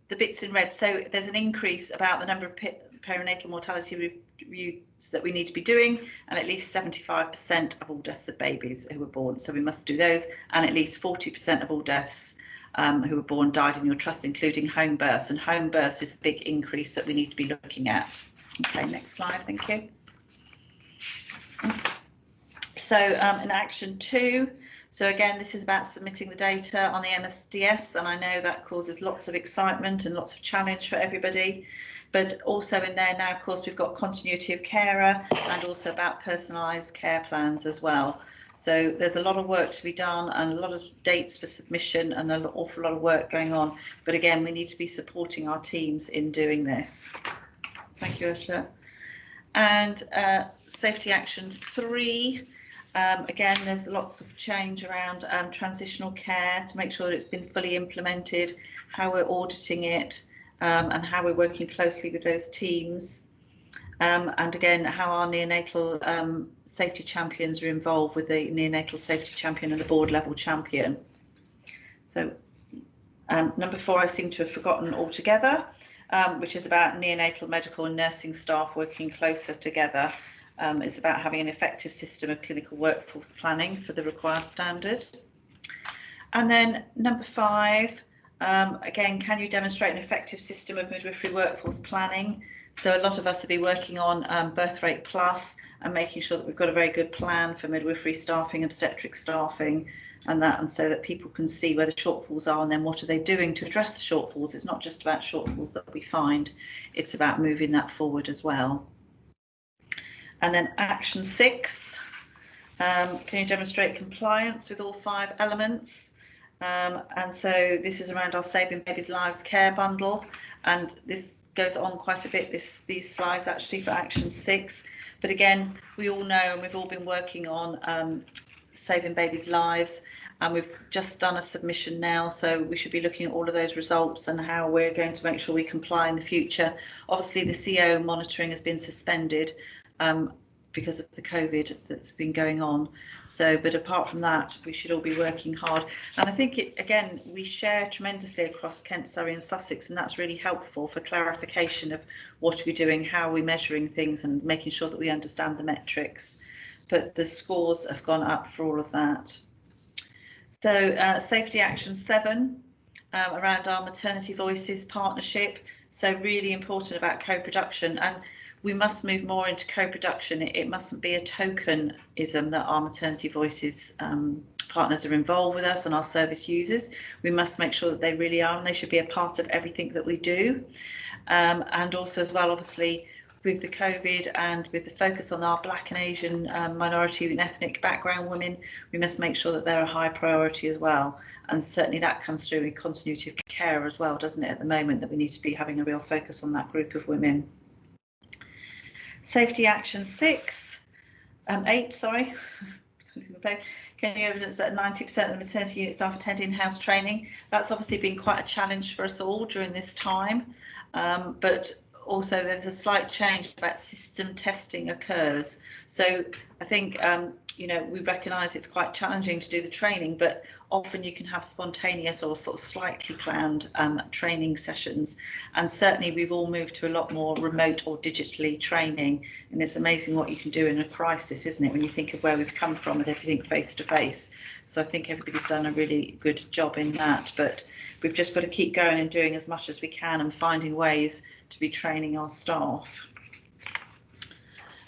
the bits in red, so there's an increase about the number of perinatal mortality reviews that we need to be doing, and at least 75% of all deaths of babies who were born, so we must do those, and at least 40% of all deaths who were born died in your trust, including home births, and home births is a big increase that we need to be looking at. Okay, next slide, thank you. So in action 2, so again, this is about submitting the data on the MSDS, and I know that causes lots of excitement and lots of challenge for everybody. But also in there now, of course, we've got continuity of carer and also about personalised care plans as well. So there's a lot of work to be done and a lot of dates for submission and an awful lot of work going on. But again, we need to be supporting our teams in doing this. Thank you, Ursula. And safety action 3. Again, there's lots of change around transitional care to make sure that it's been fully implemented, how we're auditing it, and how we're working closely with those teams. And again, how our neonatal safety champions are involved with the neonatal safety champion and the board level champion. So number 4, I seem to have forgotten altogether, which is about neonatal medical and nursing staff working closer together. It's about having an effective system of clinical workforce planning for the required standard. And then number 5, again, can you demonstrate an effective system of midwifery workforce planning? So a lot of us have been working on birth rate plus and making sure that we've got a very good plan for midwifery staffing, obstetric staffing, and so that people can see where the shortfalls are and then what are they doing to address the shortfalls. It's not just about shortfalls that we find, it's about moving that forward as well. And then action 6, can you demonstrate compliance with all 5 elements? And so this is around our Saving Babies Lives Care Bundle, and this goes on quite a bit, these slides actually, for action 6. But again, we all know and we've all been working on Saving Babies Lives, and we've just done a submission now, so we should be looking at all of those results and how we're going to make sure we comply in the future. Obviously the CO monitoring has been suspended because of the COVID that's been going on. So, but apart from that, we should all be working hard. And I think, again, we share tremendously across Kent, Surrey and Sussex, and that's really helpful for clarification of what are we doing, how are we measuring things, and making sure that we understand the metrics. But the scores have gone up for all of that. So safety action 7, around our maternity voices partnership. So really important about co-production, and we must move more into co-production. It mustn't be a tokenism that our maternity voices partners are involved with us and our service users. We must make sure that they really are, and they should be a part of everything that we do. And also as well, obviously, with the COVID and with the focus on our Black and Asian minority and ethnic background women, we must make sure that they're a high priority as well. And certainly that comes through in continuity of care as well, doesn't it, at the moment, that we need to be having a real focus on that group of women. Safety action 8, sorry. Can you evidence that 90% of the maternity unit staff attend in-house training? That's obviously been quite a challenge for us all during this time, but also there's a slight change about system testing occurs. So I think, you know, we recognise it's quite challenging to do the training, but often you can have spontaneous or sort of slightly planned training sessions. And certainly we've all moved to a lot more remote or digitally training. And it's amazing what you can do in a crisis, isn't it, when you think of where we've come from with everything face to face. So I think everybody's done a really good job in that, but we've just got to keep going and doing as much as we can and finding ways to be training our staff.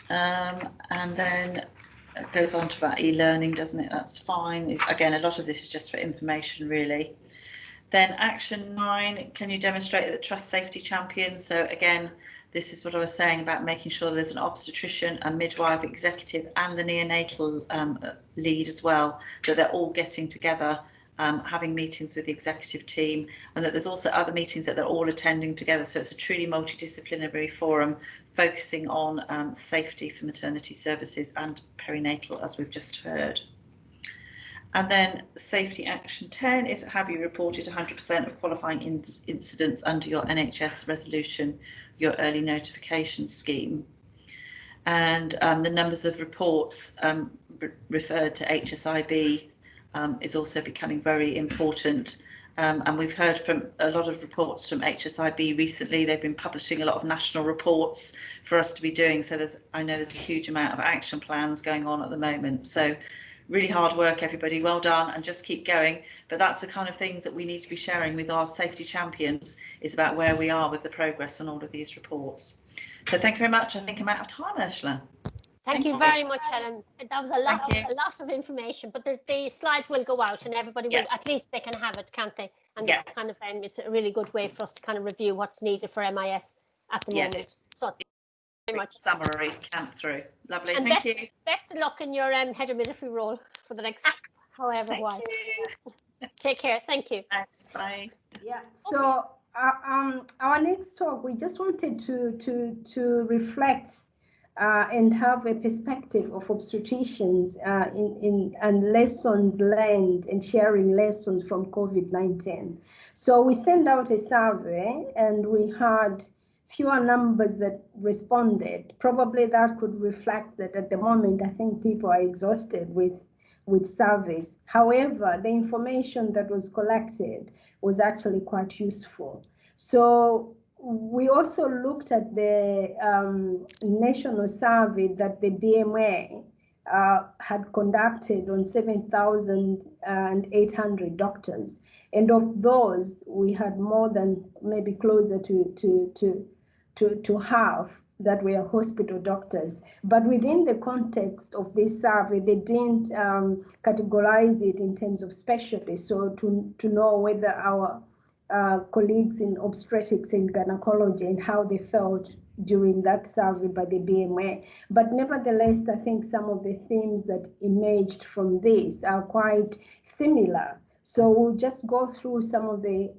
And then it goes on to about e-learning, doesn't it? That's fine. Again, a lot of this is just for information, really. Then action 9, can you demonstrate that trust safety champions? So again, this is what I was saying about making sure there's an obstetrician, a midwife, executive and the neonatal lead as well, that they're all getting together, having meetings with the executive team, and that there's also other meetings that they're all attending together. So it's a truly multidisciplinary forum focusing on safety for maternity services and perinatal, as we've just heard. And then safety action 10 is, have you reported 100% of qualifying incidents under your NHS resolution, your early notification scheme? And the numbers of reports referred to HSIB is also becoming very important. And we've heard from a lot of reports from HSIB recently. They've been publishing a lot of national reports for us to be doing. So I know there's a huge amount of action plans going on at the moment. So really hard work, everybody. Well done, and just keep going. But that's the kind of things that we need to be sharing with our safety champions, is about where we are with the progress on all of these reports. So thank you very much. I think I'm out of time, Ursula. Thank you very much, Helen. That was a lot of information, but the slides will go out and everybody will, at least they can have it, can't they? And kind of it's a really good way for us to kind of review what's needed for MIS at the moment. So thank you very much. Summary, camp through. Lovely, and thank you. Best of luck in your head of midwifery role for the next however while. Take care, thank you. Thanks, bye. Yeah, so our next talk, we just wanted to reflect and have a perspective of obstetricians and lessons learned and sharing lessons from COVID-19. So we sent out a survey and we had fewer numbers that responded. Probably that could reflect that at the moment, I think people are exhausted with surveys. However, the information that was collected was actually quite useful. So we also looked at the national survey that the BMA had conducted on 7,800 doctors. And of those, we had more than maybe closer to half that were hospital doctors. But within the context of this survey, they didn't categorize it in terms of specialty. So to know whether our colleagues in obstetrics and gynecology and how they felt during that survey by the BMA. But nevertheless, I think some of the themes that emerged from this are quite similar. So we'll just go through some of the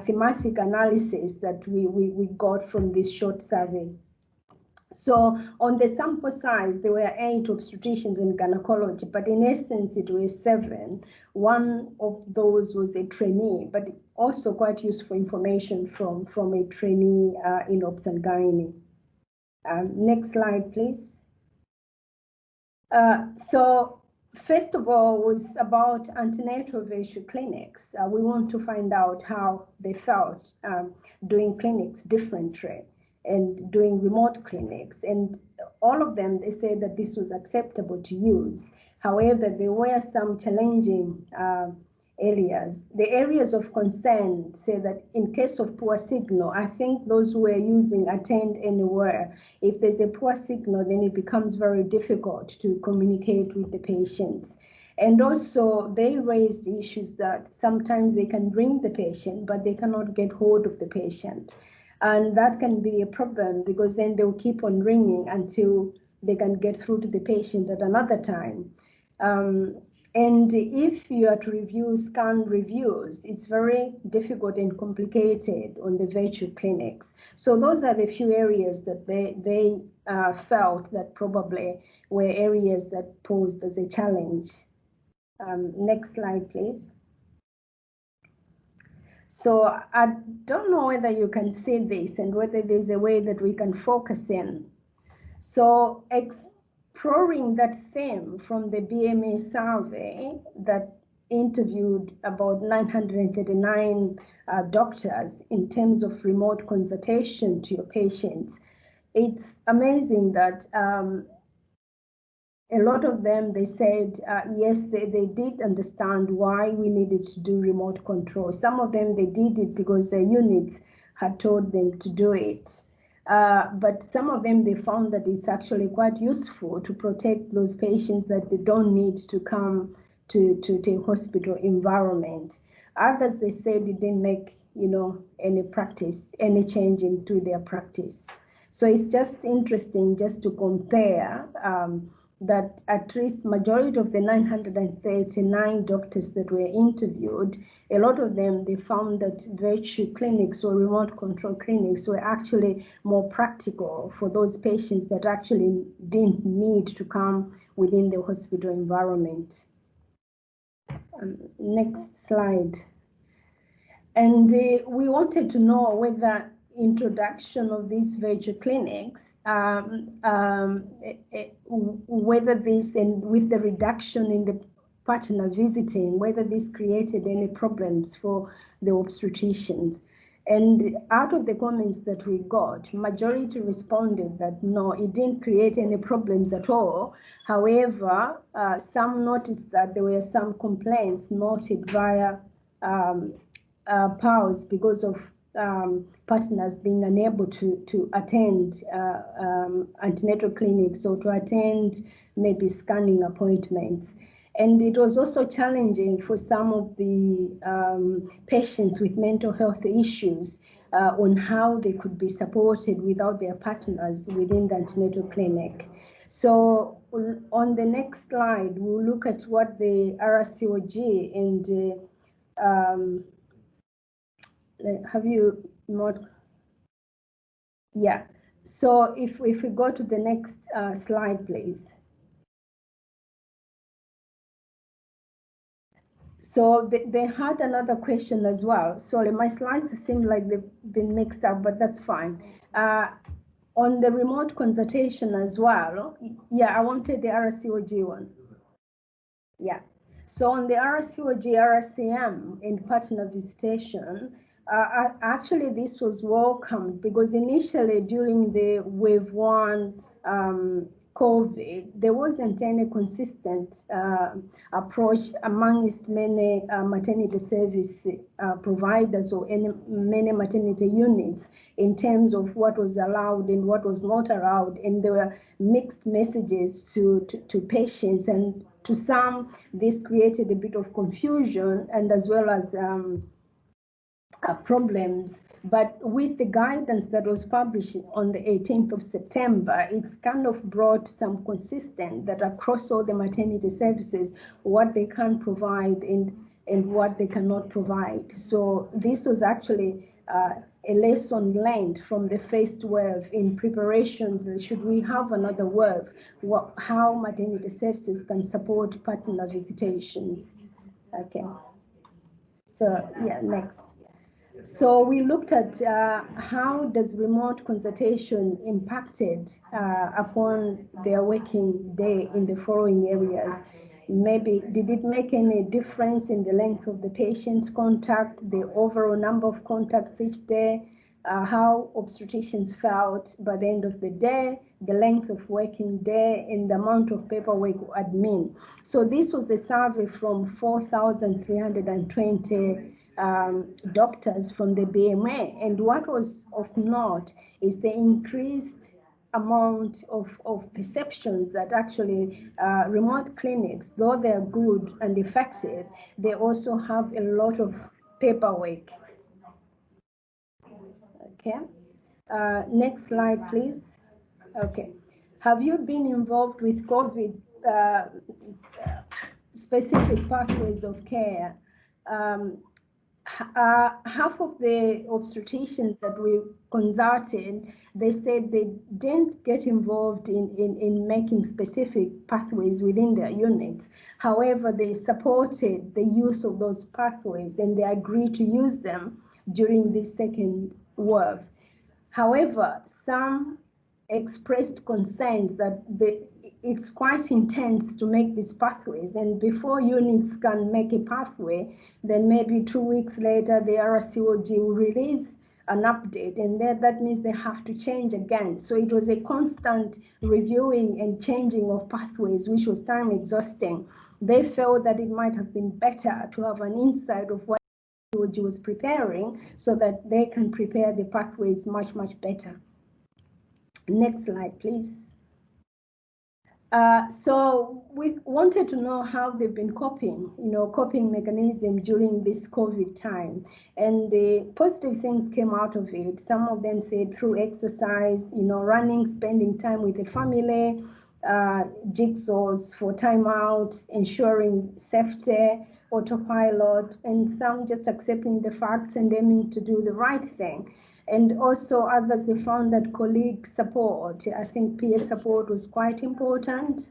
thematic analysis that we got from this short survey. So on the sample size, there were 8 obstetricians in gynecology, but in essence, it was 7. One of those was a trainee, but also quite useful information from a trainee in obs and gynae. Next slide, please. So first of all was about antenatal virtual clinics. We want to find out how they felt doing clinics differently and doing remote clinics. And all of them, they said that this was acceptable to use. However, there were some challenging areas. The areas of concern say that in case of poor signal, I think those who are using Attend Anywhere, if there's a poor signal, then it becomes very difficult to communicate with the patients. And also they raised issues that sometimes they can ring the patient, but they cannot get hold of the patient. And that can be a problem because then they'll keep on ringing until they can get through to the patient at another time. And if you are to review scan reviews, it's very difficult and complicated on the virtual clinics. So those are the few areas that they felt that probably were areas that posed as a challenge. Next slide, please. So I don't know whether you can see this and whether there's a way that we can focus in. So exploring that theme from the BMA survey that interviewed about 939 doctors in terms of remote consultation to your patients, it's amazing that a lot of them, they said, yes, they did understand why we needed to do remote control. Some of them, they did it because their units had told them to do it. But some of them, they found that it's actually quite useful to protect those patients that they don't need to come to the hospital environment. Others, they said it didn't make, any change into their practice. So it's just interesting just to compare that at least majority of the 939 doctors that were interviewed, a lot of them, they found that virtual clinics or remote control clinics were actually more practical for those patients that actually didn't need to come within the hospital environment. Next slide. And we wanted to know whether introduction of these virtual clinics, whether this, and with the reduction in the partner visiting, whether this created any problems for the obstetricians. And out of the comments that we got, majority responded that no, it didn't create any problems at all. However, some noticed that there were some complaints noted via PAUs because of partners being unable to attend antenatal clinics or to attend maybe scanning appointments. And it was also challenging for some of the patients with mental health issues on how they could be supported without their partners within the antenatal clinic. So on the next slide, we'll look at what the RCOG and have you not? Yeah. So if we go to the next slide, please. So they had another question as well. Sorry, my slides seem like they've been mixed up, but that's fine. On the remote consultation as well, yeah, I wanted the RCOG one. Yeah. So on the RCOG, RCM and partner visitation, actually this was welcomed because initially during the wave 1 COVID, there wasn't any consistent approach amongst many maternity service providers or many maternity units in terms of what was allowed and what was not allowed. And there were mixed messages to patients, and to some, this created a bit of confusion and as well as problems. But with the guidance that was published on the 18th of September, it's kind of brought some consistent that across all the maternity services, what they can provide and what they cannot provide. So this was actually a lesson learned from the first wave in preparation. Should we have another wave, how maternity services can support partner visitations. Okay. So yeah, next. So we looked at how does remote consultation impacted upon their working day in the following areas. Maybe did it make any difference in the length of the patient's contact, the overall number of contacts each day, how obstetricians felt by the end of the day, the length of working day, and the amount of paperwork admin. So this was the survey from 4,320 doctors from the BMA, and what was of note is the increased amount of perceptions that actually remote clinics, though they're good and effective, they also have a lot of paperwork. Okay, next slide, please. Okay, have you been involved with COVID specific pathways of care? Half of the obstetricians that we consulted, they said they didn't get involved in making specific pathways within their units. However, they supported the use of those pathways and they agreed to use them during this second wave. However, some expressed concerns that it's quite intense to make these pathways, and before units can make a pathway, then maybe 2 weeks later the RCOG will release an update, and that means they have to change again. So it was a constant reviewing and changing of pathways, which was time exhausting. They felt that it might have been better to have an insight of what the RCOG was preparing so that they can prepare the pathways much better. Next slide, please. So we wanted to know how they've been coping, coping mechanism during this COVID time. And the positive things came out of it. Some of them said through exercise, running, spending time with the family, jigsaws for time out, ensuring safety, autopilot, and some just accepting the facts and aiming to do the right thing. And also others, they found that colleague support, I think peer support was quite important.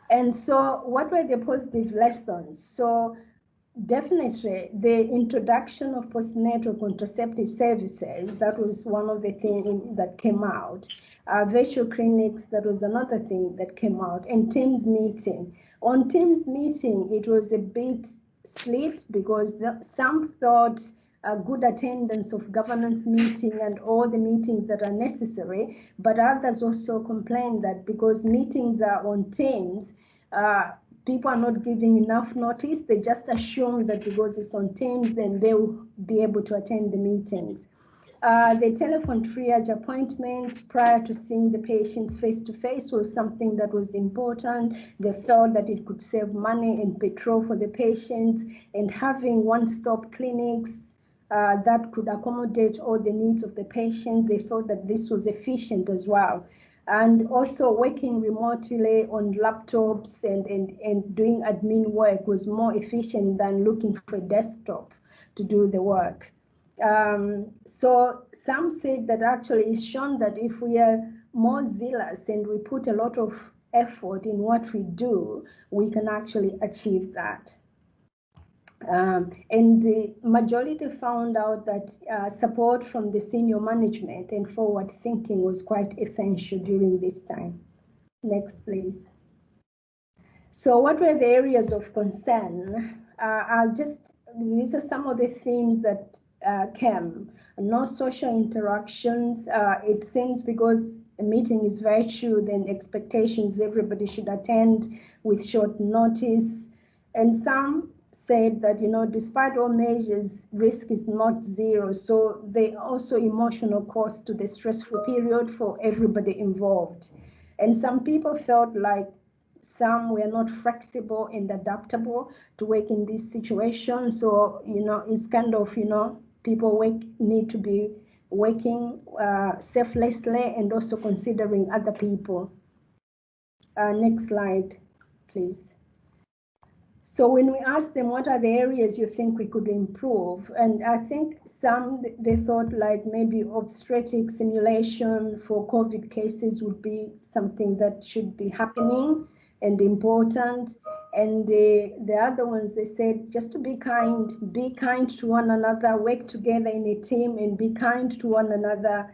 And so what were the positive lessons? So definitely the introduction of postnatal contraceptive services, that was one of the things that came out. Virtual clinics, that was another thing that came out. And Teams meeting. On Teams meeting, it was a bit split because some thought a good attendance of governance meeting and all the meetings that are necessary, but others also complain that because meetings are on Teams, people are not giving enough notice. They just assume that because it's on Teams, then they will be able to attend the meetings. The telephone triage appointment prior to seeing the patients face-to-face was something that was important. They felt that it could save money and petrol for the patients, and having one-stop clinics that could accommodate all the needs of the patient, they thought that this was efficient as well. And also working remotely on laptops and doing admin work was more efficient than looking for a desktop to do the work. So some said that actually it's shown that if we are more zealous and we put a lot of effort in what we do, we can actually achieve that. And the majority found out that support from the senior management and forward thinking was quite essential during this time. Next, please. So what were the areas of concern? These are some of the themes that came. No social interactions. It seems because a meeting is virtual, then expectations everybody should attend with short notice. And some said that, despite all measures, risk is not zero. So there are also emotional costs to the stressful period for everybody involved. And some people felt like some were not flexible and adaptable to work in this situation. So, it's kind of, people need to be working selflessly and also considering other people. Next slide, please. So when we asked them what are the areas you think we could improve, and I think some, they thought like maybe obstetric simulation for COVID cases would be something that should be happening and important. And the other ones, they said just to be kind to one another, work together in a team and be kind to one another.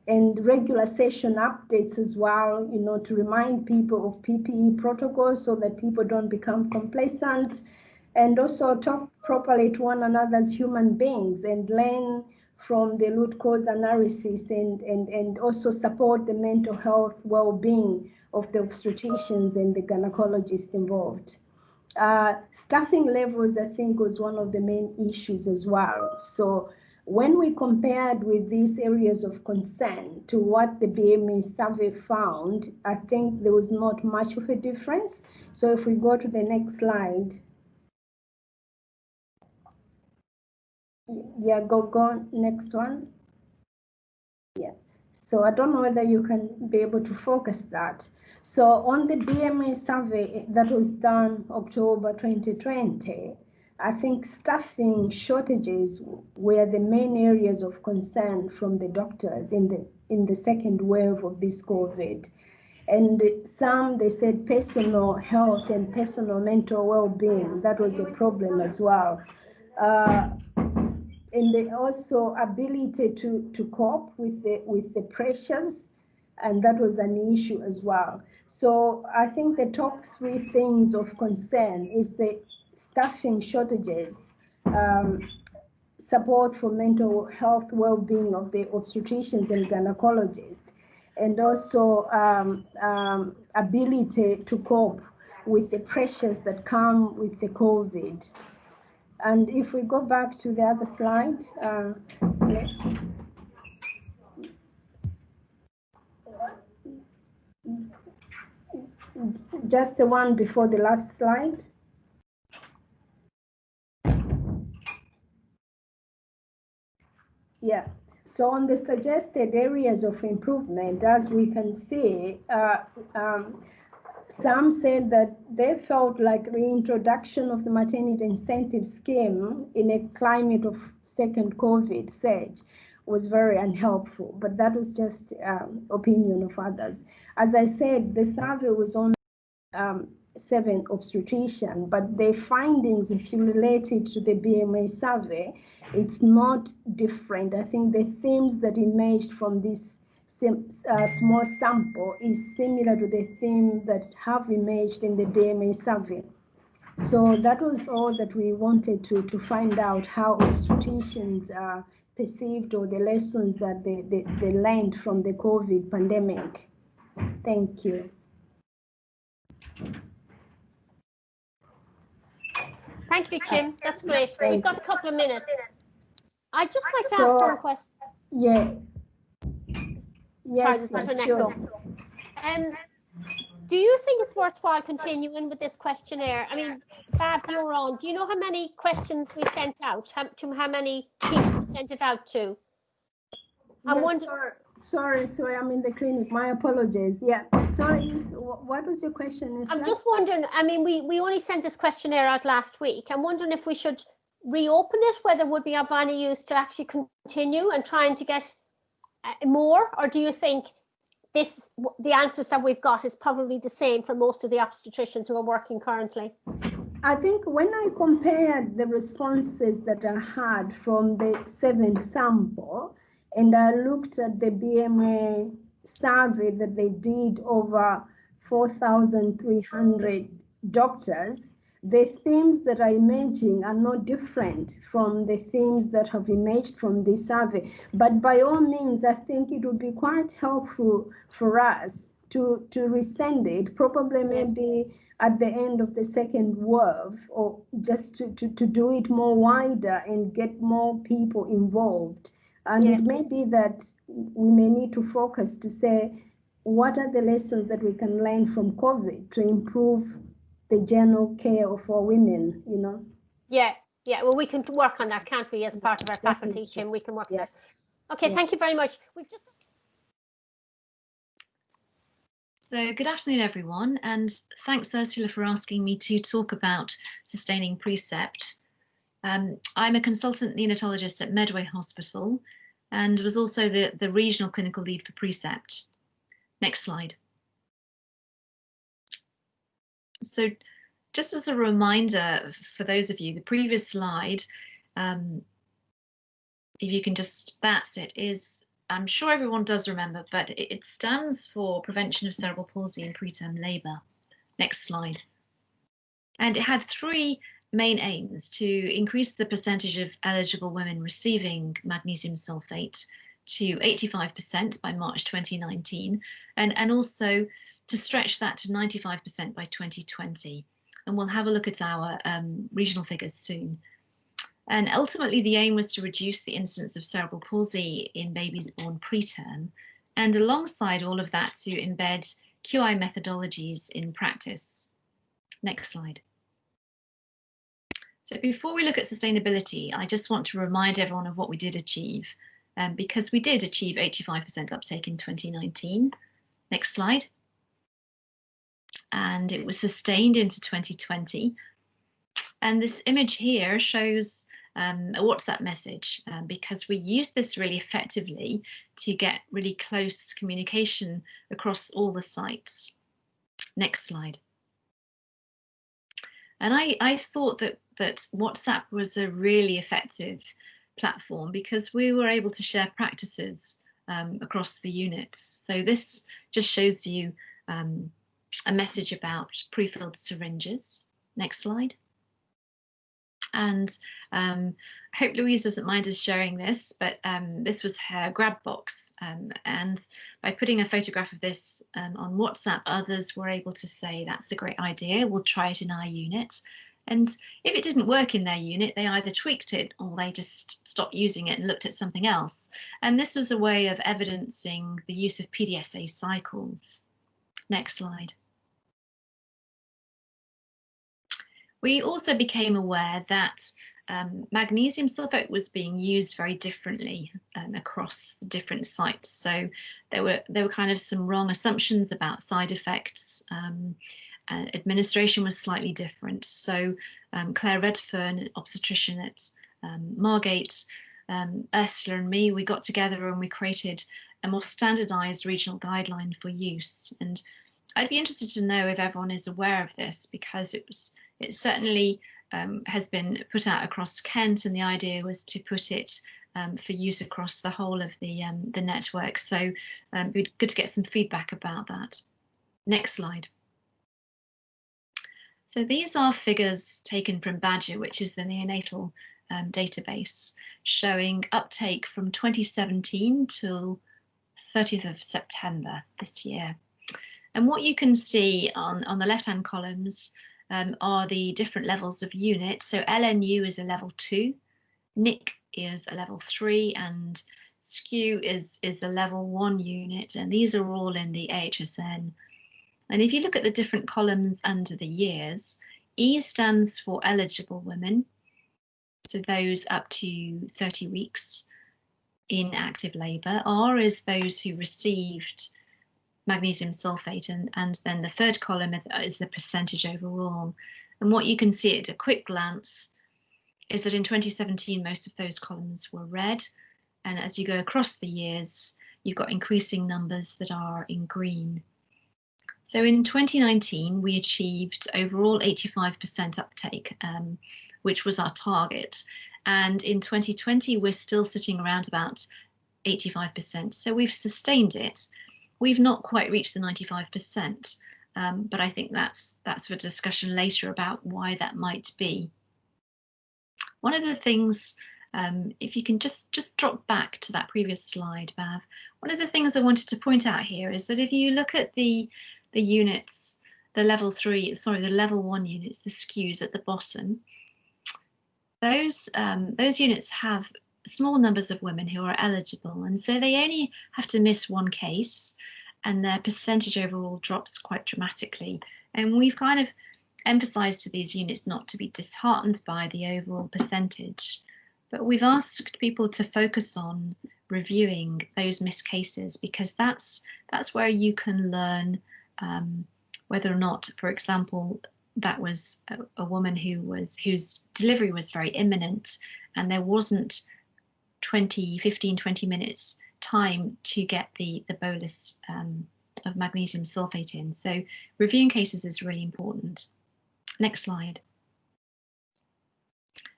And regular session updates as well, to remind people of PPE protocols so that people don't become complacent, and also talk properly to one another as human beings and learn from the root cause analysis and also support the mental health well-being of the obstetricians and the gynecologists involved. Staffing levels, I think, was one of the main issues as well. So when we compared with these areas of concern to what the BMA survey found, I think there was not much of a difference. So if we go to the next slide. Yeah, go next one. Yeah, so I don't know whether you can be able to focus that. So on the BMA survey that was done October 2020, I think staffing shortages were the main areas of concern from the doctors in the second wave of this COVID. And some, they said personal health and personal mental well-being, that was a problem as well. And they also ability to cope with the pressures, and that was an issue as well. So I think the top three things of concern is the staffing shortages, support for mental health well-being of the obstetricians and gynecologists, and also ability to cope with the pressures that come with the COVID. And if we go back to the other slide, just the one before the last slide. Yeah, so on the suggested areas of improvement, as we can see, some said that they felt like reintroduction of the maternity incentive scheme in a climate of second COVID surge was very unhelpful, but that was just opinion of others. As I said, the survey was on 7 obstetricians, but the findings, if you relate it to the BMA survey, it's not different. I think the themes that emerged from this small sample is similar to the themes that have emerged in the BMA survey. So that was all that we wanted to find out, how obstetricians are perceived, or the lessons that they learned from the COVID pandemic. Thank you. Thank you, Jim. That's great. We've got a couple of minutes. I'd just like to ask one question. Yeah. Yes, sorry, sure. Do you think it's worthwhile continuing with this questionnaire? I mean, Fab, you're on. Do you know how many questions we sent out? How many people we sent it out to? Sorry, I'm in the clinic. My apologies. Yeah, sorry. What was your question, Ursula? I'm just wondering. I mean, we only sent this questionnaire out last week. I'm wondering if we should reopen it, whether it would be of any use to actually continue and trying to get more, or do you think the answers that we've got is probably the same for most of the obstetricians who are working currently? I think when I compared the responses that I had from the 7 sample, and I looked at the BMA survey that they did over 4,300 doctors, the themes that are emerging are not different from the themes that have emerged from this survey. But by all means, I think it would be quite helpful for us to resend it, probably maybe at the end of the second wave, or just to do it more wider and get more people involved. And it may be that we may need to focus to say, what are the lessons that we can learn from COVID to improve the general care of our women, you know? Yeah. Well, we can work on that, can't we, as part of our faculty, Jim? We can work on that. Okay, thank you very much. So good afternoon, everyone, and thanks, Ursula, for asking me to talk about sustaining precept. I'm a consultant neonatologist at Medway Hospital and was also the regional clinical lead for precept. Next slide. So just as a reminder for those of you, the previous slide, if you can just, that's it, is, I'm sure everyone does remember, but it stands for Prevention of Cerebral Palsy in Preterm Labour. Next slide. And it had 3 main aims: to increase the percentage of eligible women receiving magnesium sulfate to 85% by March 2019, and also to stretch that to 95% by 2020. And we'll have a look at our regional figures soon. And ultimately, the aim was to reduce the incidence of cerebral palsy in babies born preterm, and alongside all of that, to embed QI methodologies in practice. Next slide. So before we look at sustainability, I just want to remind everyone of what we did achieve, because we did achieve 85% uptake in 2019. Next slide. And it was sustained into 2020. And this image here shows a WhatsApp message, because we used this really effectively to get really close communication across all the sites. Next slide. And I thought that WhatsApp was a really effective platform because we were able to share practices across the units. So this just shows you a message about pre-filled syringes. Next slide. And I hope Louise doesn't mind us sharing this, but this was her grab box. And by putting a photograph of this on WhatsApp, others were able to say, that's a great idea, we'll try it in our unit. And if it didn't work in their unit, they either tweaked it or they just stopped using it and looked at something else. And this was a way of evidencing the use of PDSA cycles. Next slide. We also became aware that magnesium sulfate was being used very differently across different sites. So there were kind of some wrong assumptions about side effects. Administration was slightly different. So Claire Redfern, an obstetrician at Margate, Ursula and me, we got together and we created a more standardised regional guideline for use. And I'd be interested to know if everyone is aware of this, because it certainly has been put out across Kent, and the idea was to put it for use across the whole of the network. So it'd be good to get some feedback about that. Next slide. So these are figures taken from Badger, which is the neonatal database, showing uptake from 2017 till 30th of September this year. And what you can see on the left-hand columns are the different levels of unit. So LNU is a level 2, NIC is a level 3, and SKU is a level 1 unit, and these are all in the AHSN. And if you look at the different columns under the years, E stands for eligible women, so those up to 30 weeks in active labour. R is those who received magnesium sulfate, and then the third column is the percentage overall. And what you can see at a quick glance is that in 2017 most of those columns were red, and as you go across the years you've got increasing numbers that are in green. So in 2019 we achieved overall 85% uptake, which was our target, and in 2020 we're still sitting around about 85%, so we've sustained it. We've not quite reached the 95%, but I think that's for discussion later about why that might be. One of the things, if you can just drop back to that previous slide, Bav, one of the things I wanted to point out here is that if you look at the units, the level 1 units, the SKUs at the bottom, those units have small numbers of women who are eligible, and so they only have to miss one case and their percentage overall drops quite dramatically. And we've kind of emphasised to these units not to be disheartened by the overall percentage, but we've asked people to focus on reviewing those missed cases, because that's where you can learn whether or not, for example, that was a woman whose delivery was very imminent and there wasn't 15-20 minutes time to get the bolus of magnesium sulfate in. So reviewing cases is really important. Next slide.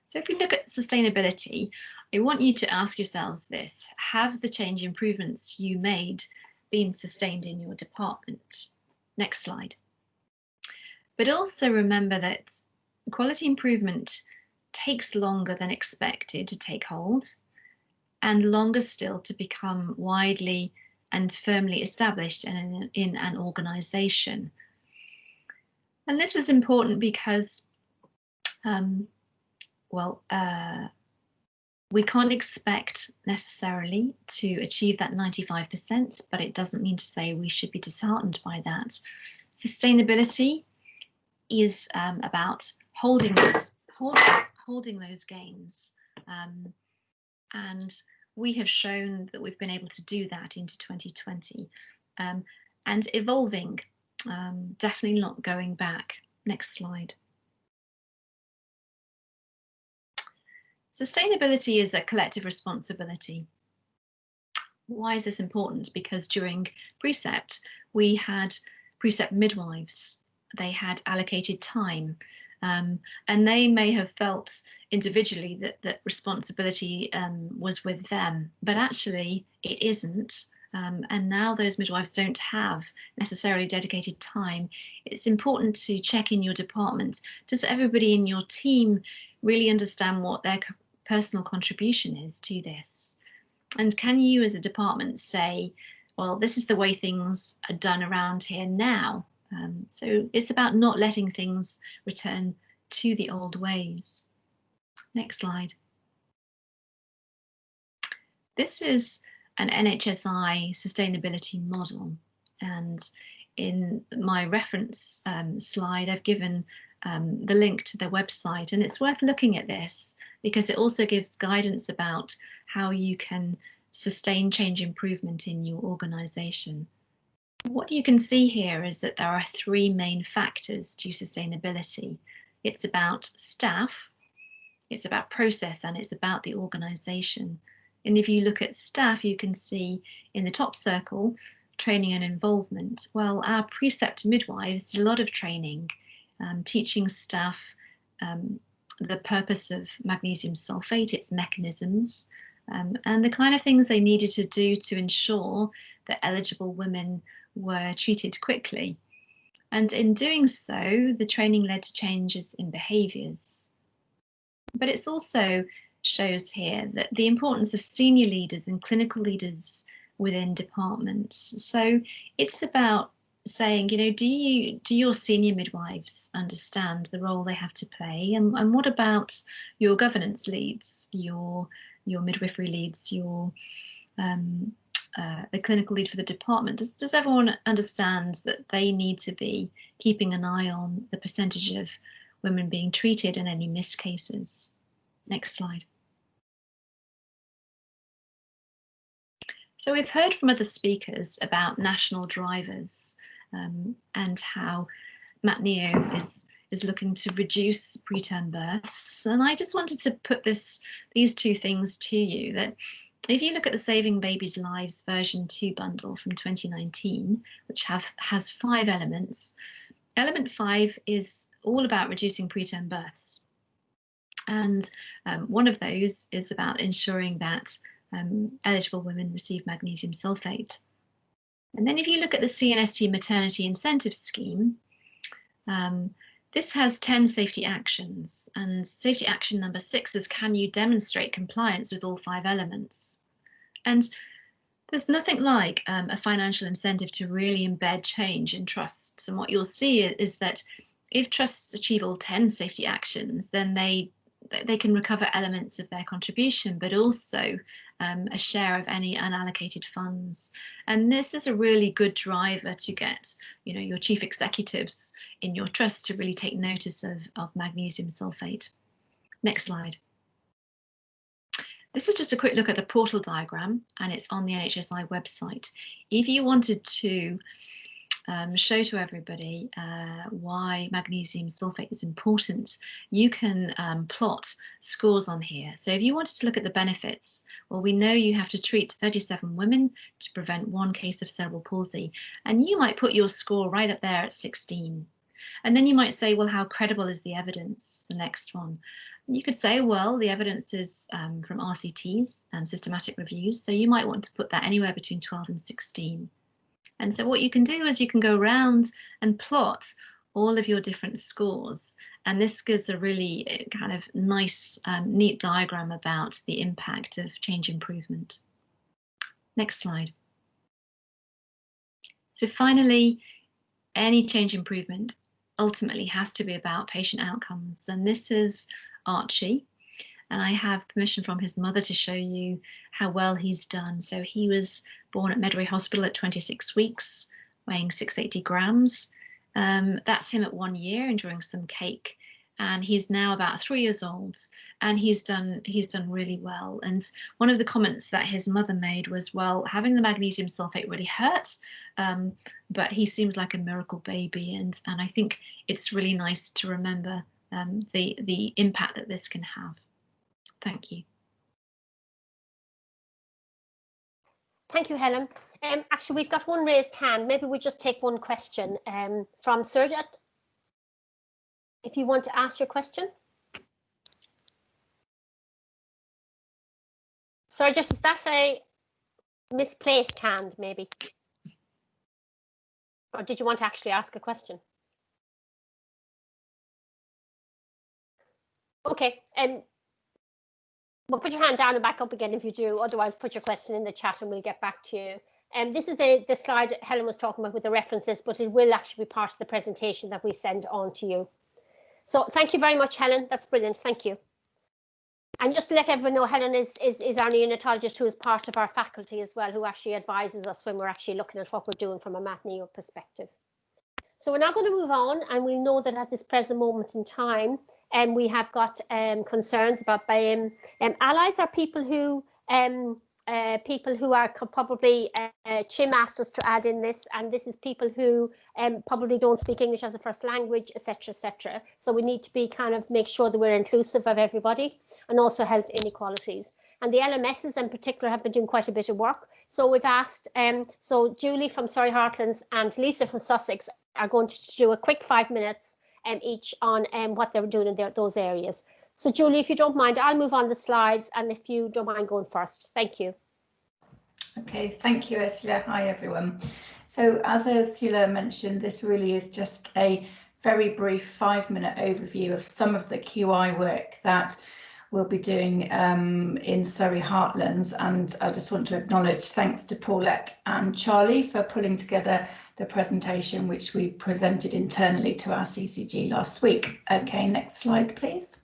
So if we look at sustainability, I want you to ask yourselves this: have the change improvements you made been sustained in your department? Next slide. But also remember that quality improvement takes longer than expected to take hold, and longer still to become widely and firmly established in an organisation. And this is important because, we can't expect necessarily to achieve that 95%, but it doesn't mean to say we should be disheartened by that. Sustainability is about holding those gains, and we have shown that we've been able to do that into 2020, and evolving, definitely not going back. Next slide. Sustainability is a collective responsibility. Why is this important? Because during Precept, we had Precept midwives. They had allocated time, and they may have felt individually that responsibility was with them, but actually it isn't. And now those midwives don't have necessarily dedicated time. It's important to check in your department. Does everybody in your team really understand what their personal contribution is to this? And can you as a department say, well, this is the way things are done around here now? So it's about not letting things return to the old ways. Next slide. This is an NHSI sustainability model, and in my reference slide I've given the link to their website, and it's worth looking at this because it also gives guidance about how you can sustain change improvement in your organisation. What you can see here is that there are 3 main factors to sustainability. It's about staff, it's about process, and it's about the organisation. And if you look at staff, you can see in the top circle, training and involvement. Well, our Precept midwives did a lot of training, teaching staff the purpose of magnesium sulfate, its mechanisms, and the kind of things they needed to do to ensure that eligible women were treated quickly. And in doing so, the training led to changes in behaviours. But it also shows here that the importance of senior leaders and clinical leaders within departments. So it's about saying, you know, do your senior midwives understand the role they have to play, and what about your governance leads, your midwifery leads, your the clinical lead for the department? Does everyone understand that they need to be keeping an eye on the percentage of women being treated and any missed cases? Next slide. So we've heard from other speakers about national drivers and how MatNeo is looking to reduce preterm births. And I just wanted to put these two things to you, that if you look at the Saving Babies' Lives version 2 bundle from 2019, which has 5 elements, element 5 is all about reducing preterm births. And one of those is about ensuring that eligible women receive magnesium sulfate. And then if you look at the CNST maternity incentive scheme, this has 10 safety actions, and safety action number 6 is, can you demonstrate compliance with all 5 elements? And there's nothing like a financial incentive to really embed change in trusts. And what you'll see is that if trusts achieve all 10 safety actions, then they can recover elements of their contribution, but also a share of any unallocated funds. And this is a really good driver to get, you know, your chief executives in your trust to really take notice of magnesium sulfate. Next slide. This is just a quick look at the portal diagram, and it's on the NHSI website. If you wanted to show to everybody why magnesium sulfate is important, you can plot scores on here. So if you wanted to look at the benefits, well, we know you have to treat 37 women to prevent 1 case of cerebral palsy, and you might put your score right up there at 16. And then you might say, well, how credible is the evidence? The next one. You could say, well, the evidence is from RCTs and systematic reviews, so you might want to put that anywhere between 12 and 16. And so what you can do is you can go around and plot all of your different scores. And this gives a really kind of nice, neat diagram about the impact of change improvement. Next slide. So finally, any change improvement ultimately has to be about patient outcomes. And this is Archie. And I have permission from his mother to show you how well he's done. So he was born at Medway Hospital at 26 weeks, weighing 680 grams. That's him at 1 year, enjoying some cake. And he's now about 3 years old, and he's done really well. And one of the comments that his mother made was, well, having the magnesium sulfate really hurts, but he seems like a miracle baby. And I think it's really nice to remember the impact that this can have. Thank you. Thank you, Helen. Actually, we've got one raised hand. Maybe we'll just take one question from Surjat. If you want to ask your question. Surjat, is that a misplaced hand, maybe? Or did you want to actually ask a question? Okay, well, put your hand down and back up again if you do. Otherwise, put your question in the chat and we'll get back to you. This is the slide Helen was talking about with the references, but it will actually be part of the presentation that we send on to you. So thank you very much, Helen. That's brilliant. Thank you. And just to let everyone know, Helen is our neonatologist who is part of our faculty as well, who actually advises us when we're actually looking at what we're doing from a MatNeo perspective. So we're now going to move on, and we know that at this present moment in time, we have got concerns about allies are people who are probably Chim asked us to add in this, and this is people who probably don't speak English as a first language, etc., etc. So we need to be kind of make sure that we're inclusive of everybody, and also health inequalities. And the LMSs in particular have been doing quite a bit of work. So we've asked, so Julie from Surrey Heartlands and Lisa from Sussex are going to do a quick 5 minutes each on what they were doing in those areas. So Julie, if you don't mind, I'll move on the slides, and if you don't mind going first. Thank you. Okay, thank you, Ursula. Hi, everyone. So as Ursula mentioned, this really is just a very brief 5-minute overview of some of the QI work that we'll be doing in Surrey Heartlands, and I just want to acknowledge thanks to Paulette and Charlie for pulling together the presentation which we presented internally to our CCG last week. Okay, next slide please.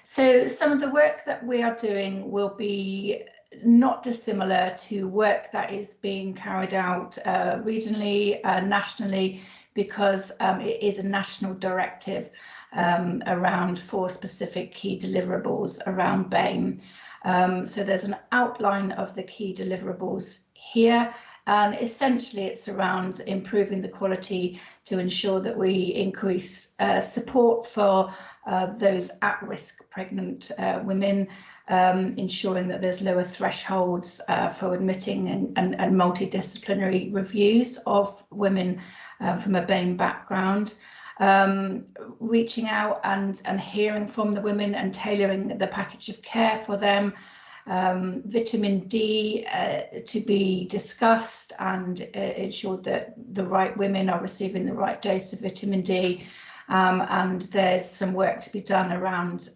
So some of the work that we are doing will be not dissimilar to work that is being carried out regionally, nationally, because it is a national directive around 4 specific key deliverables around BAME. So there's an outline of the key deliverables here, and essentially it's around improving the quality to ensure that we increase support for those at-risk pregnant women, ensuring that there's lower thresholds for admitting and multidisciplinary reviews of women from a BAME background, reaching out and hearing from the women and tailoring the package of care for them, vitamin D to be discussed and ensured that the right women are receiving the right dose of vitamin D. And there's some work to be done around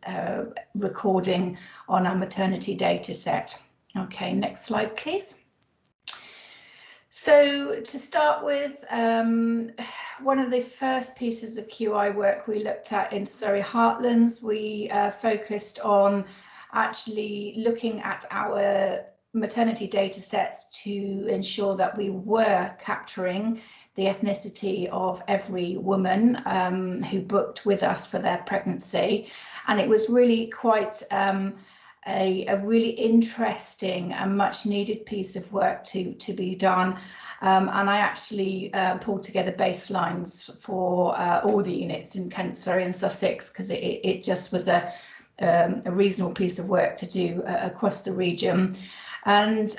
recording on our maternity data set. Okay, next slide, please. So to start with, one of the first pieces of QI work we looked at in Surrey Heartlands, we focused on actually looking at our maternity data sets to ensure that we were capturing the ethnicity of every woman who booked with us for their pregnancy. And it was really quite a really interesting and much needed piece of work to be done. And I actually pulled together baselines for all the units in Kent, Surrey and Sussex, because it just was a reasonable piece of work to do across the region. And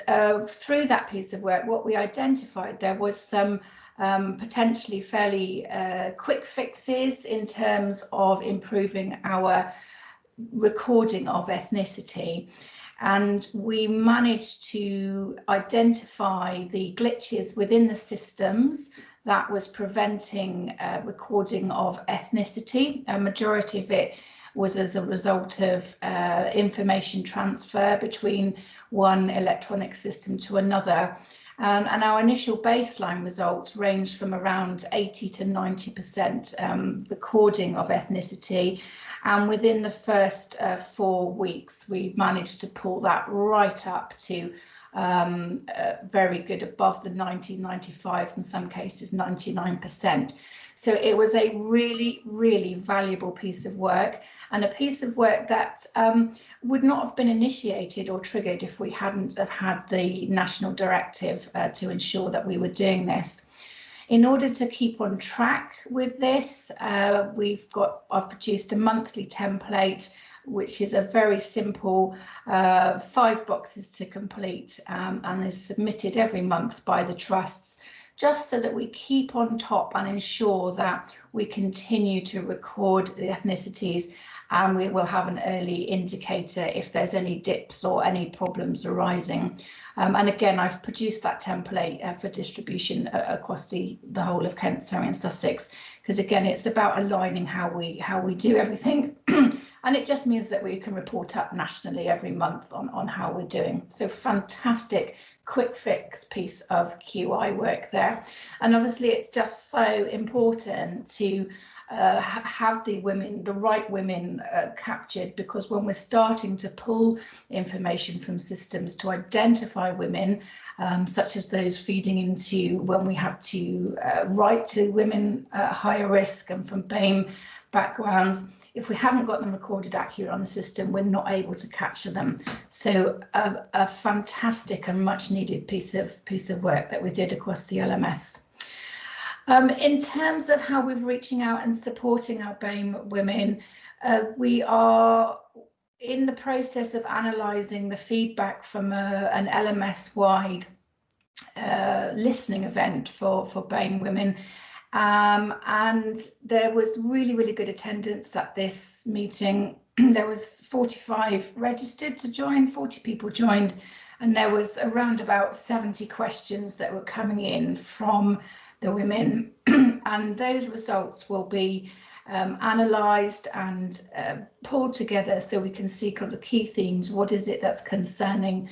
through that piece of work, what we identified, there was some potentially fairly quick fixes in terms of improving our recording of ethnicity, and we managed to identify the glitches within the systems that was preventing recording of ethnicity. A majority of it was as a result of information transfer between one electronic system to another. And our initial baseline results ranged from around 80 to 90% recording of ethnicity. And within the first 4 weeks, we managed to pull that right up to very good, above the 90, 95, in some cases 99%. So it was a really, really valuable piece of work, and a piece of work that would not have been initiated or triggered if we hadn't have had the national directive to ensure that we were doing this. In order to keep on track with this, I've produced a monthly template, which is a very simple 5 boxes to complete, and is submitted every month by the trusts, just so that we keep on top and ensure that we continue to record the ethnicities, and we will have an early indicator if there's any dips or any problems arising. And again, I've produced that template for distribution across the whole of Kent, Surrey and Sussex, because again, it's about aligning how we do everything. And it just means that we can report up nationally every month on how we're doing. So fantastic quick fix piece of QI work there. And obviously it's just so important to have the right women captured, because when we're starting to pull information from systems to identify women, such as those feeding into when we have to write to women at higher risk and from BAME backgrounds, if we haven't got them recorded accurate on the system, we're not able to capture them. So a fantastic and much needed piece of work that we did across the LMS. In terms of how we're reaching out and supporting our BAME women, we are in the process of analysing the feedback from an LMS-wide listening event for BAME women. And there was really, really good attendance at this meeting. There was 45 registered to join, 40 people joined, and there was around about 70 questions that were coming in from the women, and those results will be analysed and pulled together so we can see kind of the key themes. What is it that's concerning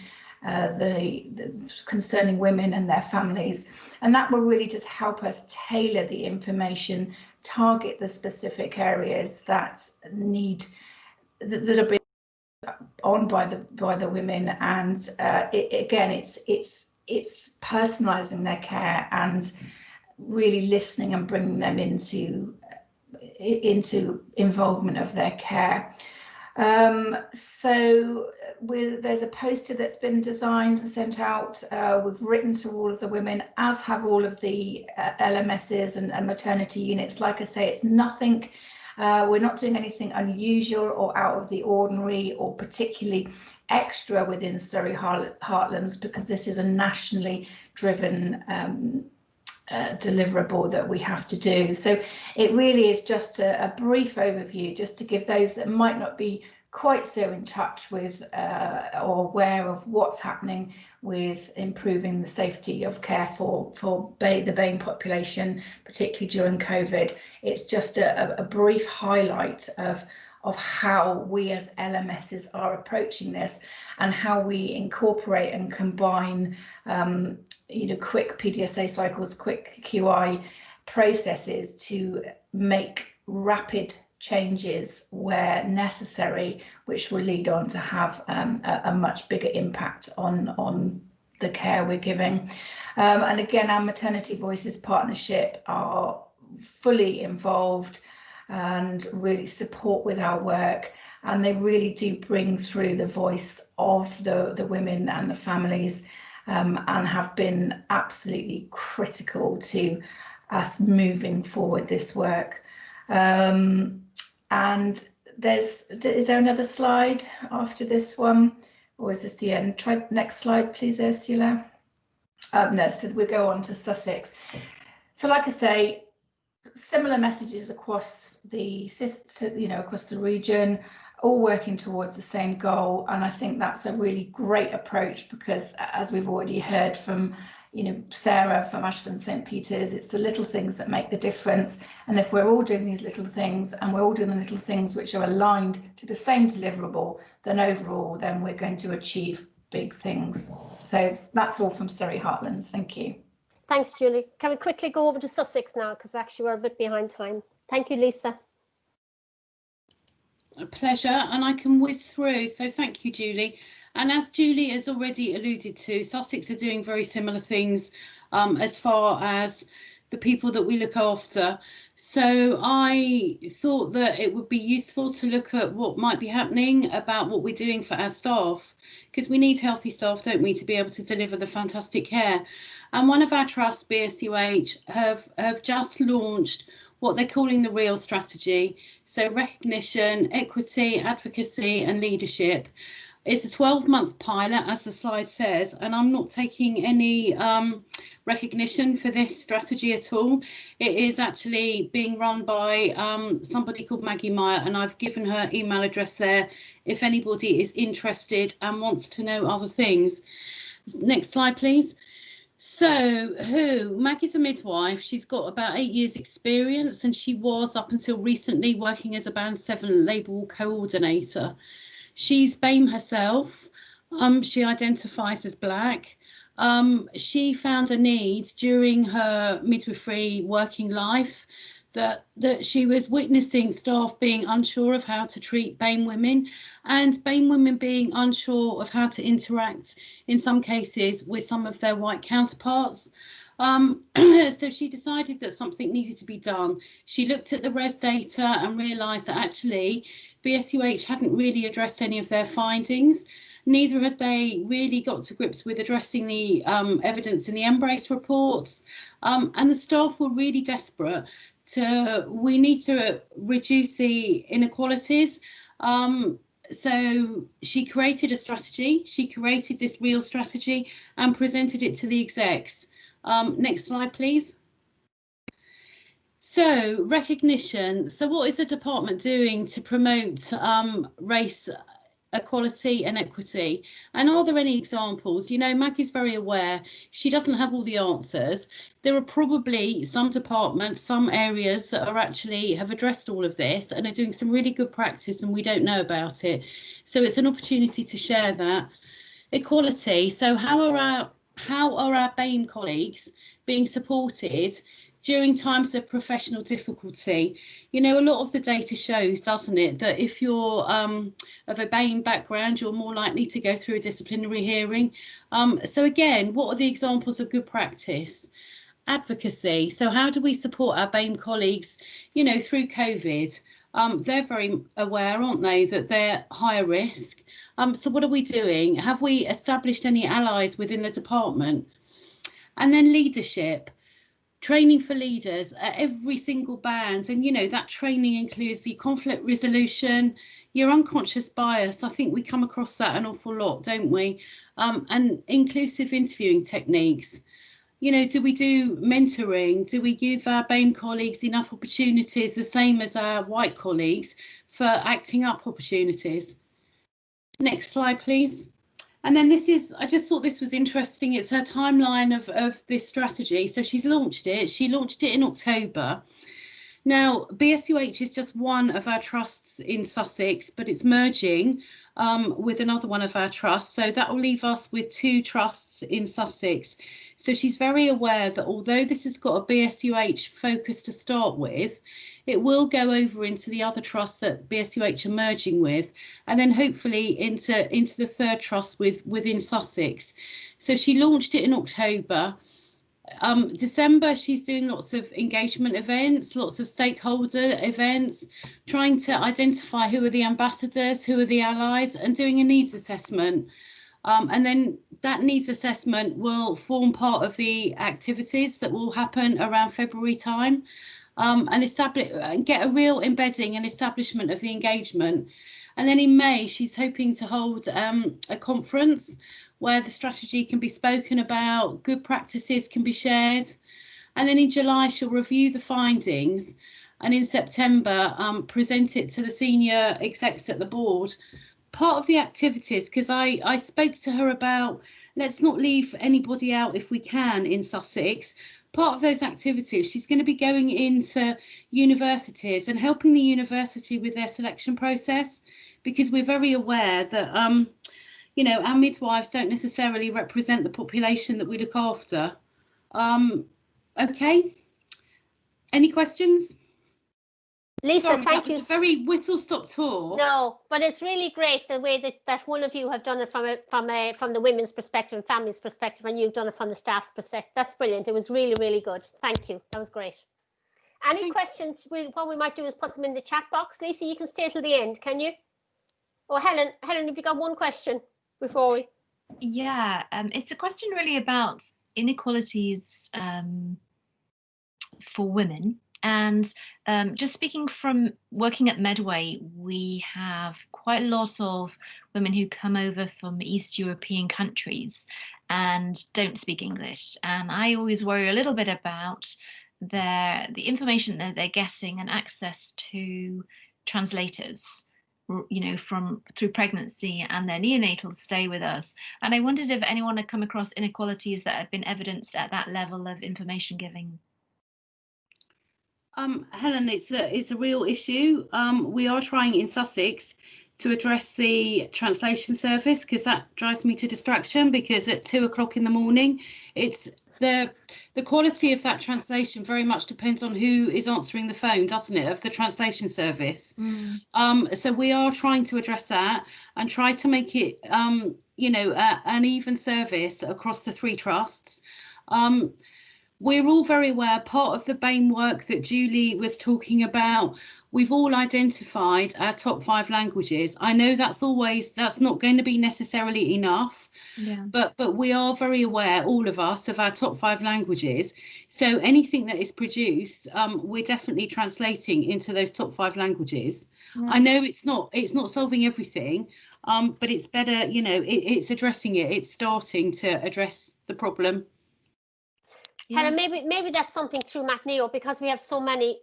concerning women and their families, and that will really just help us tailor the information, target the specific areas that are being on by the women, and it's personalising their care and really listening and bringing them into involvement of their care. So there's a poster that's been designed and sent out. We've written to all of the women, as have all of the LMSs and maternity units. Like I say, it's nothing, we're not doing anything unusual or out of the ordinary or particularly extra within Surrey Heartlands, because this is a nationally driven deliverable that we have to do. So it really is just a brief overview, just to give those that might not be quite so in touch with or aware of what's happening with improving the safety of care for the BAME population, particularly during COVID. It's just a brief highlight of how we as LMSs are approaching this, and how we incorporate and combine quick PDSA cycles, quick QI processes to make rapid changes where necessary, which will lead on to have a much bigger impact on the care we're giving. And again, our Maternity Voices partnership are fully involved and really support with our work, and they really do bring through the voice of the women and the families, and have been absolutely critical to us moving forward this work. And is there another slide after this one, or is this the end? Try next slide, please, Ursula. No, so we'll go on to Sussex. So like I say, similar messages across the across the region, all working towards the same goal. And I think that's a really great approach, because as we've already heard from Sara from Ashford St Peters, it's the little things that make the difference. And if we're all doing these little things, and we're all doing the little things which are aligned to the same deliverable, then overall then we're going to achieve big things. So that's all from Surrey Heartlands. Thank you. Thanks, Julie. Can we quickly go over to Sussex now, because actually we're a bit behind time. Thank you, Lisa. A pleasure, and I can whiz through. So thank you, Julie. And as Julie has already alluded to, Sussex are doing very similar things as far as the people that we look after. So I thought that it would be useful to look at what might be happening about what we're doing for our staff, because we need healthy staff, don't we, to be able to deliver the fantastic care. And one of our trusts, BSUH, have just launched what they're calling the REAL strategy. So recognition, equity, advocacy and leadership. It's a 12-month pilot, as the slide says, and I'm not taking any recognition for this strategy at all. It is actually being run by somebody called Maggie Meyer, and I've given her email address there if anybody is interested and wants to know other things. Next slide, please. So Maggie's a midwife. She's got about 8 years experience, and she was up until recently working as a Band 7 label coordinator. She's BAME herself. She identifies as Black. She found a need during her midwifery working life that she was witnessing staff being unsure of how to treat BAME women, and BAME women being unsure of how to interact in some cases with some of their white counterparts. So she decided that something needed to be done. She looked at the res data and realised that actually BSUH hadn't really addressed any of their findings. Neither had they really got to grips with addressing the evidence in the Embrace reports, and the staff were really desperate. We need to reduce the inequalities. So she created a strategy. She created this REAL strategy and presented it to the execs. Next slide, please. So recognition. So what is the department doing to promote race equality and equity. And are there any examples? You know, Mag is very aware she doesn't have all the answers. There are probably some departments, some areas that are actually have addressed all of this and are doing some really good practice and we don't know about it. So it's an opportunity to share that. Equality. So how are our BAME colleagues being supported during times of professional difficulty? You know, a lot of the data shows, doesn't it, that if you're of a BAME background, you're more likely to go through a disciplinary hearing. So again, what are the examples of good practice? Advocacy. So how do we support our BAME colleagues, you know, through COVID? They're very aware, aren't they, that they're higher risk. So what are we doing? Have we established any allies within the department? And then leadership. Training for leaders at every single band, and you know that training includes the conflict resolution, your unconscious bias. I think we come across that an awful lot, don't we? And inclusive interviewing techniques. You know, do we do mentoring? Do we give our BAME colleagues enough opportunities, the same as our white colleagues, for acting up opportunities? Next slide, please. And then this is, I just thought this was interesting. It's her timeline of this strategy. So she's launched it. She launched it in October. Now, BSUH is just one of our trusts in Sussex, but it's merging with another one of our trusts. So that will leave us with 2 trusts in Sussex. So she's very aware that although this has got a BSUH focus to start with, it will go over into the other trusts that BSUH are merging with, and then hopefully into the 3rd trust within Sussex. So she launched it in October. December, she's doing lots of engagement events, lots of stakeholder events, trying to identify who are the ambassadors, who are the allies, and doing a needs assessment. And then that needs assessment will form part of the activities that will happen around February time, and establish and get a real embedding and establishment of the engagement. And then in May, she's hoping to hold a conference where the strategy can be spoken about, good practices can be shared. And then in July, she'll review the findings, and in September, present it to the senior execs at the board. Part of the activities, because I spoke to her about, let's not leave anybody out if we can in Sussex. Part of those activities, she's going to be going into universities and helping the university with their selection process, because we're very aware that, you know, our midwives don't necessarily represent the population that we look after. OK, any questions? Lisa, Sorry, thank you. That was a very whistle-stop tour. No, but it's really great the way that one of you have done it from the women's perspective and family's perspective, and you've done it from the staff's perspective. That's brilliant. It was really, really good. Thank you. That was great. Any questions? What we might do is put them in the chat box. Lisa, you can stay till the end, can you? Or Helen, have you got one question before we? Yeah, it's a question really about inequalities for women. And just speaking from working at Medway, we have quite a lot of women who come over from East European countries and don't speak English. And I always worry a little bit about the information that they're getting and access to translators, you know, through pregnancy and their neonatal stay with us. And I wondered if anyone had come across inequalities that had been evidenced at that level of information giving. Helen, it's a real issue. We are trying in Sussex to address the translation service, because that drives me to distraction, because at 2 o'clock in the morning, it's the quality of that translation very much depends on who is answering the phone, doesn't it, of the translation service. So we are trying to address that and try to make it you know, an even service across the 3 trusts. We're all very aware, part of the BAME work that Julie was talking about, we've all identified our top 5 languages. I know that's not going to be necessarily enough, yeah. But we are very aware, all of us, of our top 5 languages. So anything that is produced, we're definitely translating into those top 5 languages. Yeah. I know it's not solving everything, but it's better, you know, it's addressing it. It's starting to address the problem. Yeah. And maybe that's something through MatNeo, because we have so many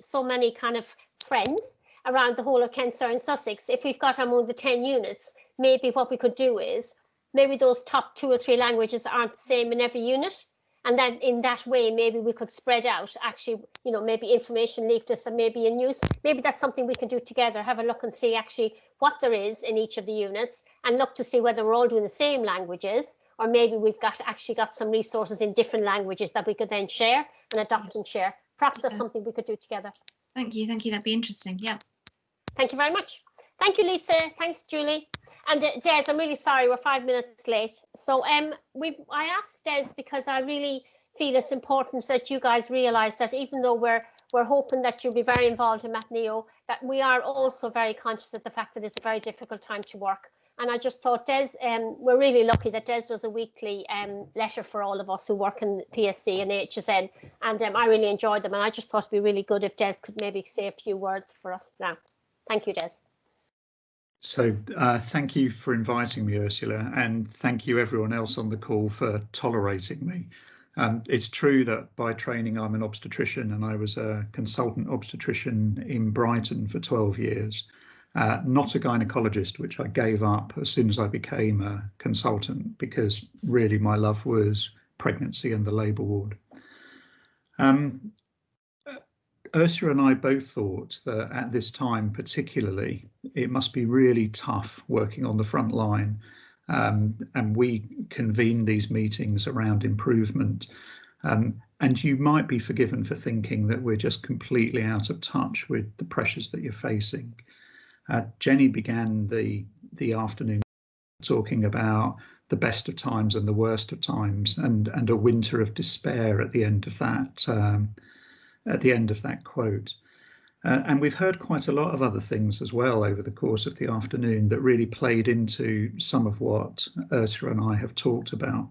kind of friends around the whole of Kent, Surrey and Sussex. If we've got among the 10 units, maybe what we could do is maybe those top 2 or 3 languages aren't the same in every unit. And then in that way, maybe we could spread out, actually, you know, maybe information leaflets that may be in use. Maybe that's something we can do together, have a look and see actually what there is in each of the units and look to see whether we're all doing the same languages, or maybe we've actually got some resources in different languages that we could then share and adopt and share. Perhaps that's something we could do together. Thank you. That'd be interesting. Yeah. Thank you very much. Thank you, Lisa. Thanks, Julie. And Des, I'm really sorry we're 5 minutes late. So I asked Des because I really feel it's important that you guys realise that even though we're hoping that you'll be very involved in MatNeo, that we are also very conscious of the fact that it's a very difficult time to work. And I just thought, Des, we're really lucky that Des does a weekly letter for all of us who work in PSC and HSN, and I really enjoyed them. And I just thought it'd be really good if Des could maybe say a few words for us now. Thank you, Des. So thank you for inviting me, Ursula, and thank you everyone else on the call for tolerating me. It's true that by training I'm an obstetrician, and I was a consultant obstetrician in Brighton for 12 years, not a gynecologist, which I gave up as soon as I became a consultant because really my love was pregnancy and the labour ward. Ursula and I both thought that at this time particularly, it must be really tough working on the front line. And we convened these meetings around improvement. And you might be forgiven for thinking that we're just completely out of touch with the pressures that you're facing. Jenny began the afternoon talking about the best of times and the worst of times, and a winter of despair at the end of that quote. And we've heard quite a lot of other things as well over the course of the afternoon that really played into some of what Ursula and I have talked about.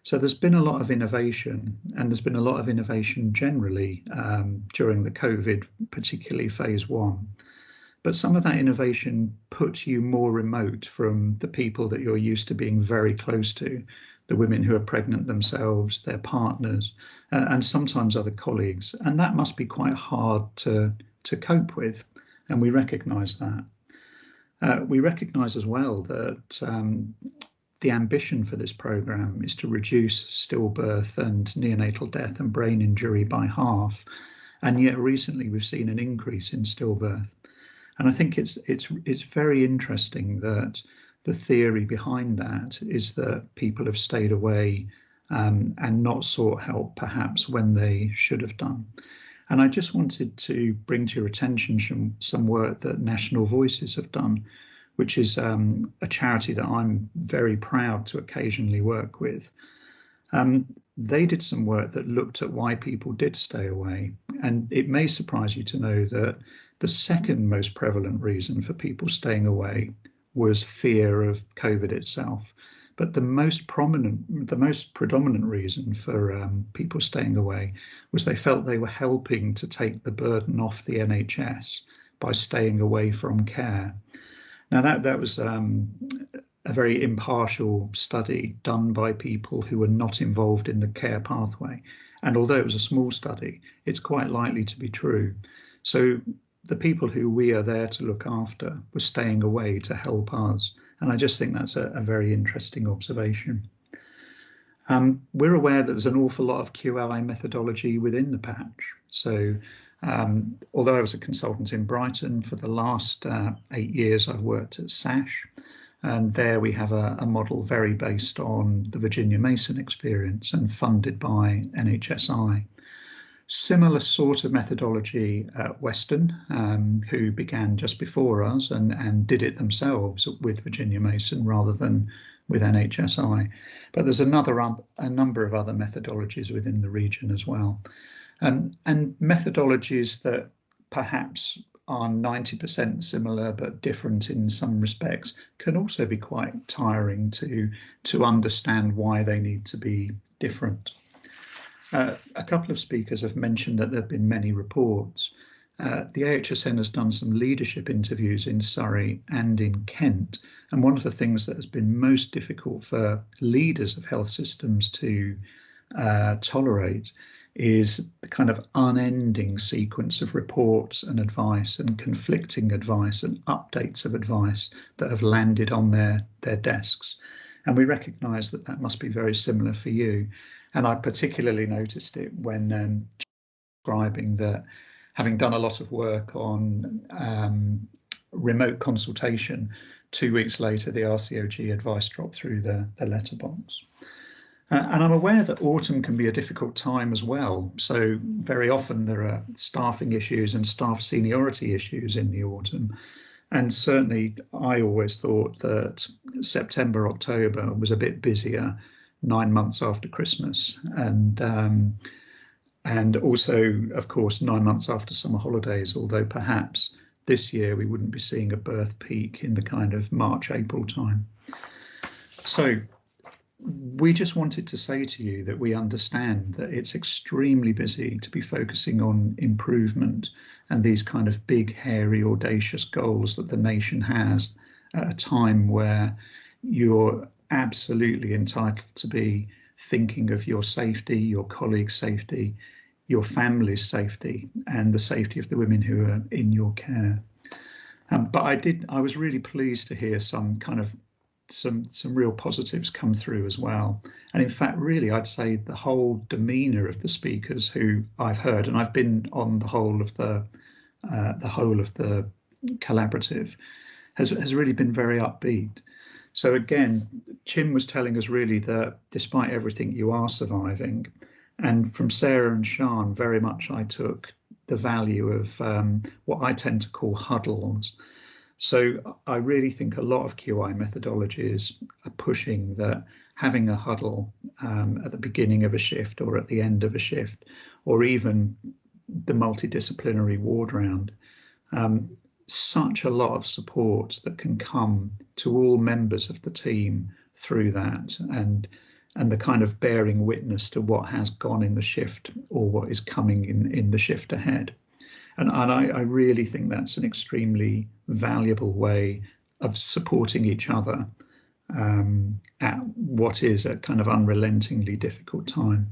So there's been a lot of innovation, and there's been a lot of innovation generally during the COVID, particularly phase 1. But some of that innovation puts you more remote from the people that you're used to being very close to, the women who are pregnant themselves, their partners, and sometimes other colleagues. And that must be quite hard to cope with. And we recognise that. We recognise as well that the ambition for this programme is to reduce stillbirth and neonatal death and brain injury by half. And yet recently we've seen an increase in stillbirth. And I think it's very interesting that the theory behind that is that people have stayed away and not sought help perhaps when they should have done. And I just wanted to bring to your attention some work that National Voices have done, which is a charity that I'm very proud to occasionally work with. They did some work that looked at why people did stay away. And it may surprise you to know that the second most prevalent reason for people staying away was fear of COVID itself. But the most predominant reason for people staying away was they felt they were helping to take the burden off the NHS by staying away from care. Now that was a very impartial study done by people who were not involved in the care pathway. And although it was a small study, it's quite likely to be true. So the people who we are there to look after were staying away to help us. And I just think that's a very interesting observation. We're aware that there's an awful lot of QLI methodology within the patch. So although I was a consultant in Brighton, for the last 8 years, I've worked at SASH. And there we have a model very based on the Virginia Mason experience and funded by NHSI. Similar sort of methodology at Western, who began just before us and did it themselves with Virginia Mason rather than with NHSI. But there's a number of other methodologies within the region as well. And methodologies that perhaps are 90% similar but different in some respects can also be quite tiring to understand why they need to be different. A couple of speakers have mentioned that there have been many reports. The AHSN has done some leadership interviews in Surrey and in Kent. And one of the things that has been most difficult for leaders of health systems to tolerate is the kind of unending sequence of reports and advice and conflicting advice and updates of advice that have landed on their desks. And we recognise that that must be very similar for you. And I particularly noticed it when describing that, having done a lot of work on remote consultation, 2 weeks later the RCOG advice dropped through the letterbox. And I'm aware that autumn can be a difficult time as well. So very often there are staffing issues and staff seniority issues in the autumn. And certainly I always thought that September, October was a bit busier, 9 months after Christmas. And also, of course, 9 months after summer holidays, although perhaps this year we wouldn't be seeing a birth peak in the kind of March, April time. So we just wanted to say to you that we understand that it's extremely busy to be focusing on improvement and these kind of big, hairy, audacious goals that the nation has at a time where you're absolutely entitled to be thinking of your safety, your colleagues' safety, your family's safety, and the safety of the women who are in your care. But I was really pleased to hear some real positives come through as well. And in fact, really, I'd say the whole demeanour of the speakers who I've heard, and I've been on the whole of the collaborative, has really been very upbeat. So again, Chim was telling us really that despite everything, you are surviving. And from Sara and Sian, very much I took the value of what I tend to call huddles. So I really think a lot of QI methodologies are pushing that having a huddle at the beginning of a shift or at the end of a shift, or even the multidisciplinary ward round, such a lot of support that can come to all members of the team through that, and the kind of bearing witness to what has gone in the shift or what is coming in the shift ahead. And I really think that's an extremely valuable way of supporting each other at what is a kind of unrelentingly difficult time.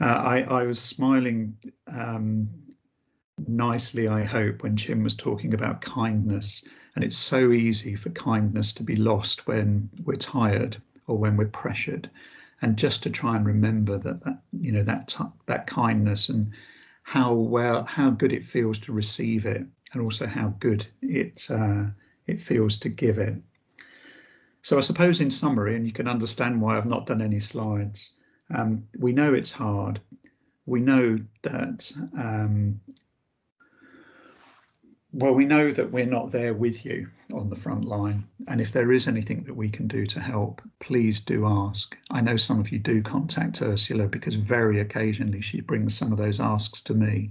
I was smiling nicely, I hope, when Chim was talking about kindness. And it's so easy for kindness to be lost when we're tired or when we're pressured. And just to try and remember that kindness and how good it feels to receive it, and also how good it feels to give it. So I suppose in summary, and you can understand why I've not done any slides, we know it's hard. We know that we know that we're not there with you on the front line. And if there is anything that we can do to help, please do ask. I know some of you do contact Ursula because very occasionally she brings some of those asks to me,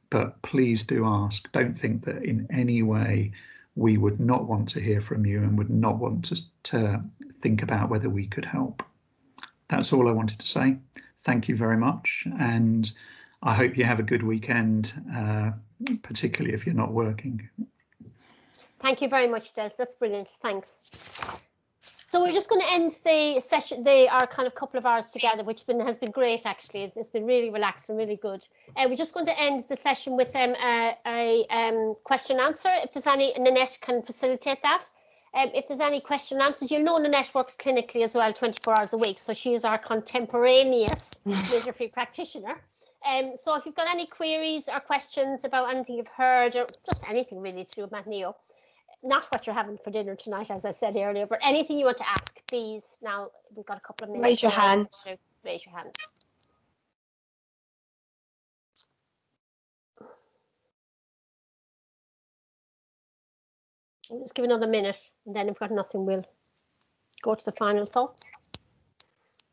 but please do ask. Don't think that in any way we would not want to hear from you and would not want to think about whether we could help. That's all I wanted to say. Thank you very much. And I hope you have a good weekend, particularly if you're not working. Thank you very much, Des. That's brilliant. Thanks. So we're just going to end the session, our kind of couple of hours together, which has been great, actually. It's been really relaxed and really good. We're just going to end the session with a question and answer. If there's any, Nanette can facilitate that. If there's any question and answers, you'll know Nanette works clinically as well, 24 hours a week. So she is our contemporaneous midwifery practitioner. So if you've got any queries or questions about anything you've heard, or just anything really to do with MatNeo, not what you're having for dinner tonight, as I said earlier, but anything you want to ask, please. Now we've got a couple of minutes. Raise your hand. Raise your hand. We'll just give another minute, and then if we've got nothing, we'll go to the final thoughts.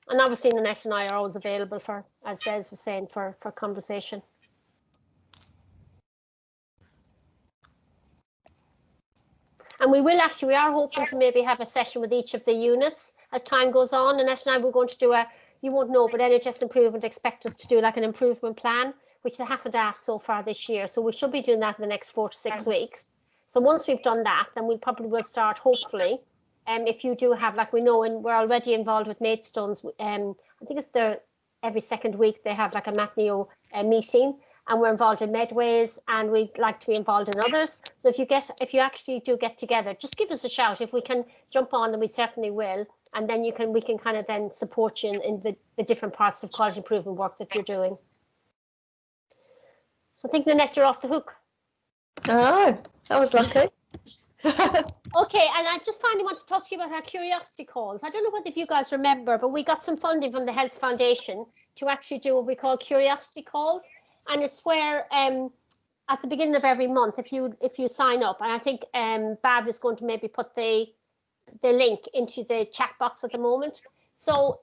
And obviously, Nanette and I are always available for, as Des was saying, for conversation. And we are hoping to maybe have a session with each of the units as time goes on. Nanette and I, we're going to do you won't know, but NHS Improvement expect us to do like an improvement plan, which they haven't asked so far this year. So we should be doing that in the next 4 to 6 weeks. So once we've done that, then we probably will start, hopefully. If you do have, like we know, and we're already involved with Maidstones, I think it's every second week they have like a MatNeo meeting, and we're involved in Medways, and we'd like to be involved in others. So if you actually do get together, just give us a shout. If we can jump on, then we certainly will. And then we can kind of then support you in the different parts of quality improvement work that you're doing. So I think, Nanette, you're off the hook. Oh, that was lucky. Okay, and I just finally want to talk to you about our curiosity calls. I don't know whether you guys remember, but we got some funding from the Health Foundation to actually do what we call curiosity calls. And it's where at the beginning of every month, if you sign up, and I think Bab is going to maybe put the link into the chat box at the moment. So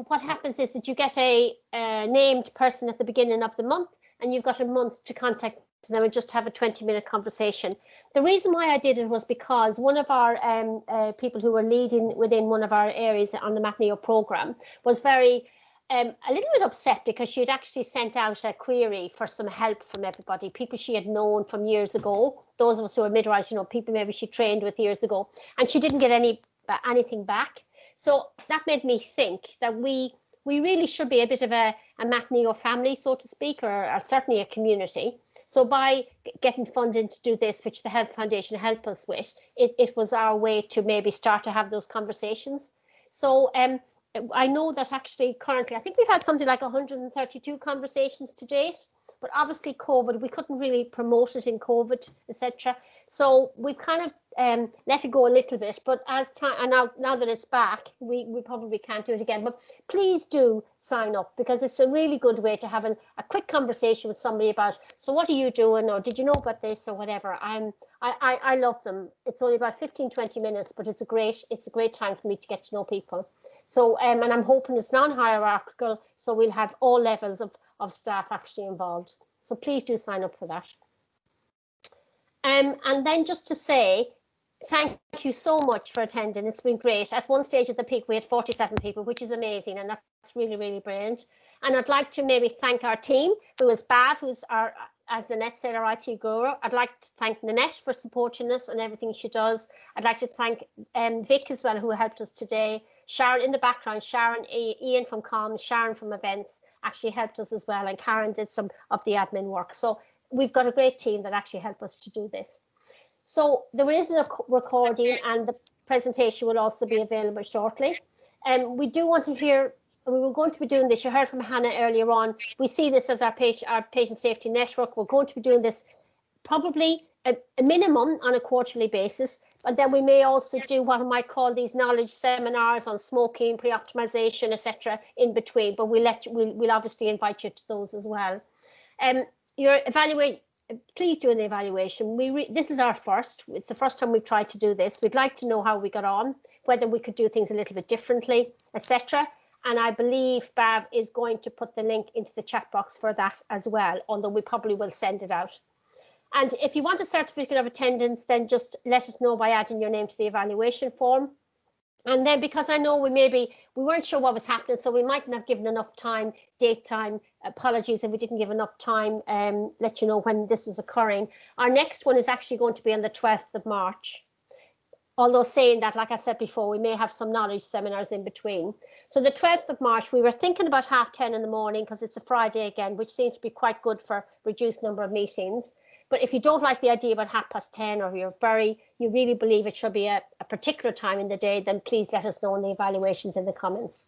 what happens is that you get a named person at the beginning of the month, and you've got a month to contact them and just have a 20-minute conversation. The reason why I did it was because one of our people who were leading within one of our areas on the MatNeo program was very a little bit upset because she had actually sent out a query for some help from everybody, people she had known from years ago, those of us who are midwives, people maybe she trained with years ago, and she didn't get anything back. So that made me think that we really should be a bit of a MatNeo family, so to speak, or certainly a community. So by getting funding to do this, which the Health Foundation helped us with, it was our way to maybe start to have those conversations. So I know that actually currently, I think we've had something like 132 conversations to date, but obviously COVID, we couldn't really promote it in COVID, etc. So we've kind of let it go a little bit, but as time, and now that it's back, we probably can't do it again, but please do sign up, because it's a really good way to have a quick conversation with somebody about, so what are you doing, or did you know about this, or whatever. I love them. It's only about 15-20 minutes, but it's a great time for me to get to know people. So, and I'm hoping it's non-hierarchical, so we'll have all levels of staff actually involved. So please do sign up for that. And then just to say, thank you so much for attending. It's been great. At one stage at the peak, we had 47 people, which is amazing, and that's really, really brilliant. And I'd like to maybe thank our team, who is Bav, who's our, as Nanette said, our IT guru. I'd like to thank Nanette for supporting us and everything she does. I'd like to thank Vic as well, who helped us today. Sharon in the background, Sharon, Ian from comms, Sharon from events actually helped us as well, and Karen did some of the admin work. So we've got a great team that actually helped us to do this. So there is a recording, and the presentation will also be available shortly. We do want to hear, we were going to be doing this, you heard from Hannah earlier on, we see this as our patient safety network. We're going to be doing this probably a minimum on a quarterly basis, but then we may also do what I might call these knowledge seminars on smoking, pre-optimization, etc. in between, but we'll obviously invite you to those as well. Please do an evaluation. This is our first. It's the first time we've tried to do this. We'd like to know how we got on, whether we could do things a little bit differently, etc. And I believe Bav is going to put the link into the chat box for that as well, although we probably will send it out. And if you want a certificate of attendance, then just let us know by adding your name to the evaluation form. And then, because I know we weren't sure what was happening, so we mightn't have given enough time, date time, apologies if we didn't give enough time, let you know when this was occurring. Our next one is actually going to be on the 12th of March. Although saying that, like I said before, we may have some knowledge seminars in between. So the 12th of March, we were thinking about 10:30 in the morning, because it's a Friday again, which seems to be quite good for reduced number of meetings. But if you don't like the idea about 10:30, or you really believe it should be a particular time in the day, then please let us know in the evaluations in the comments.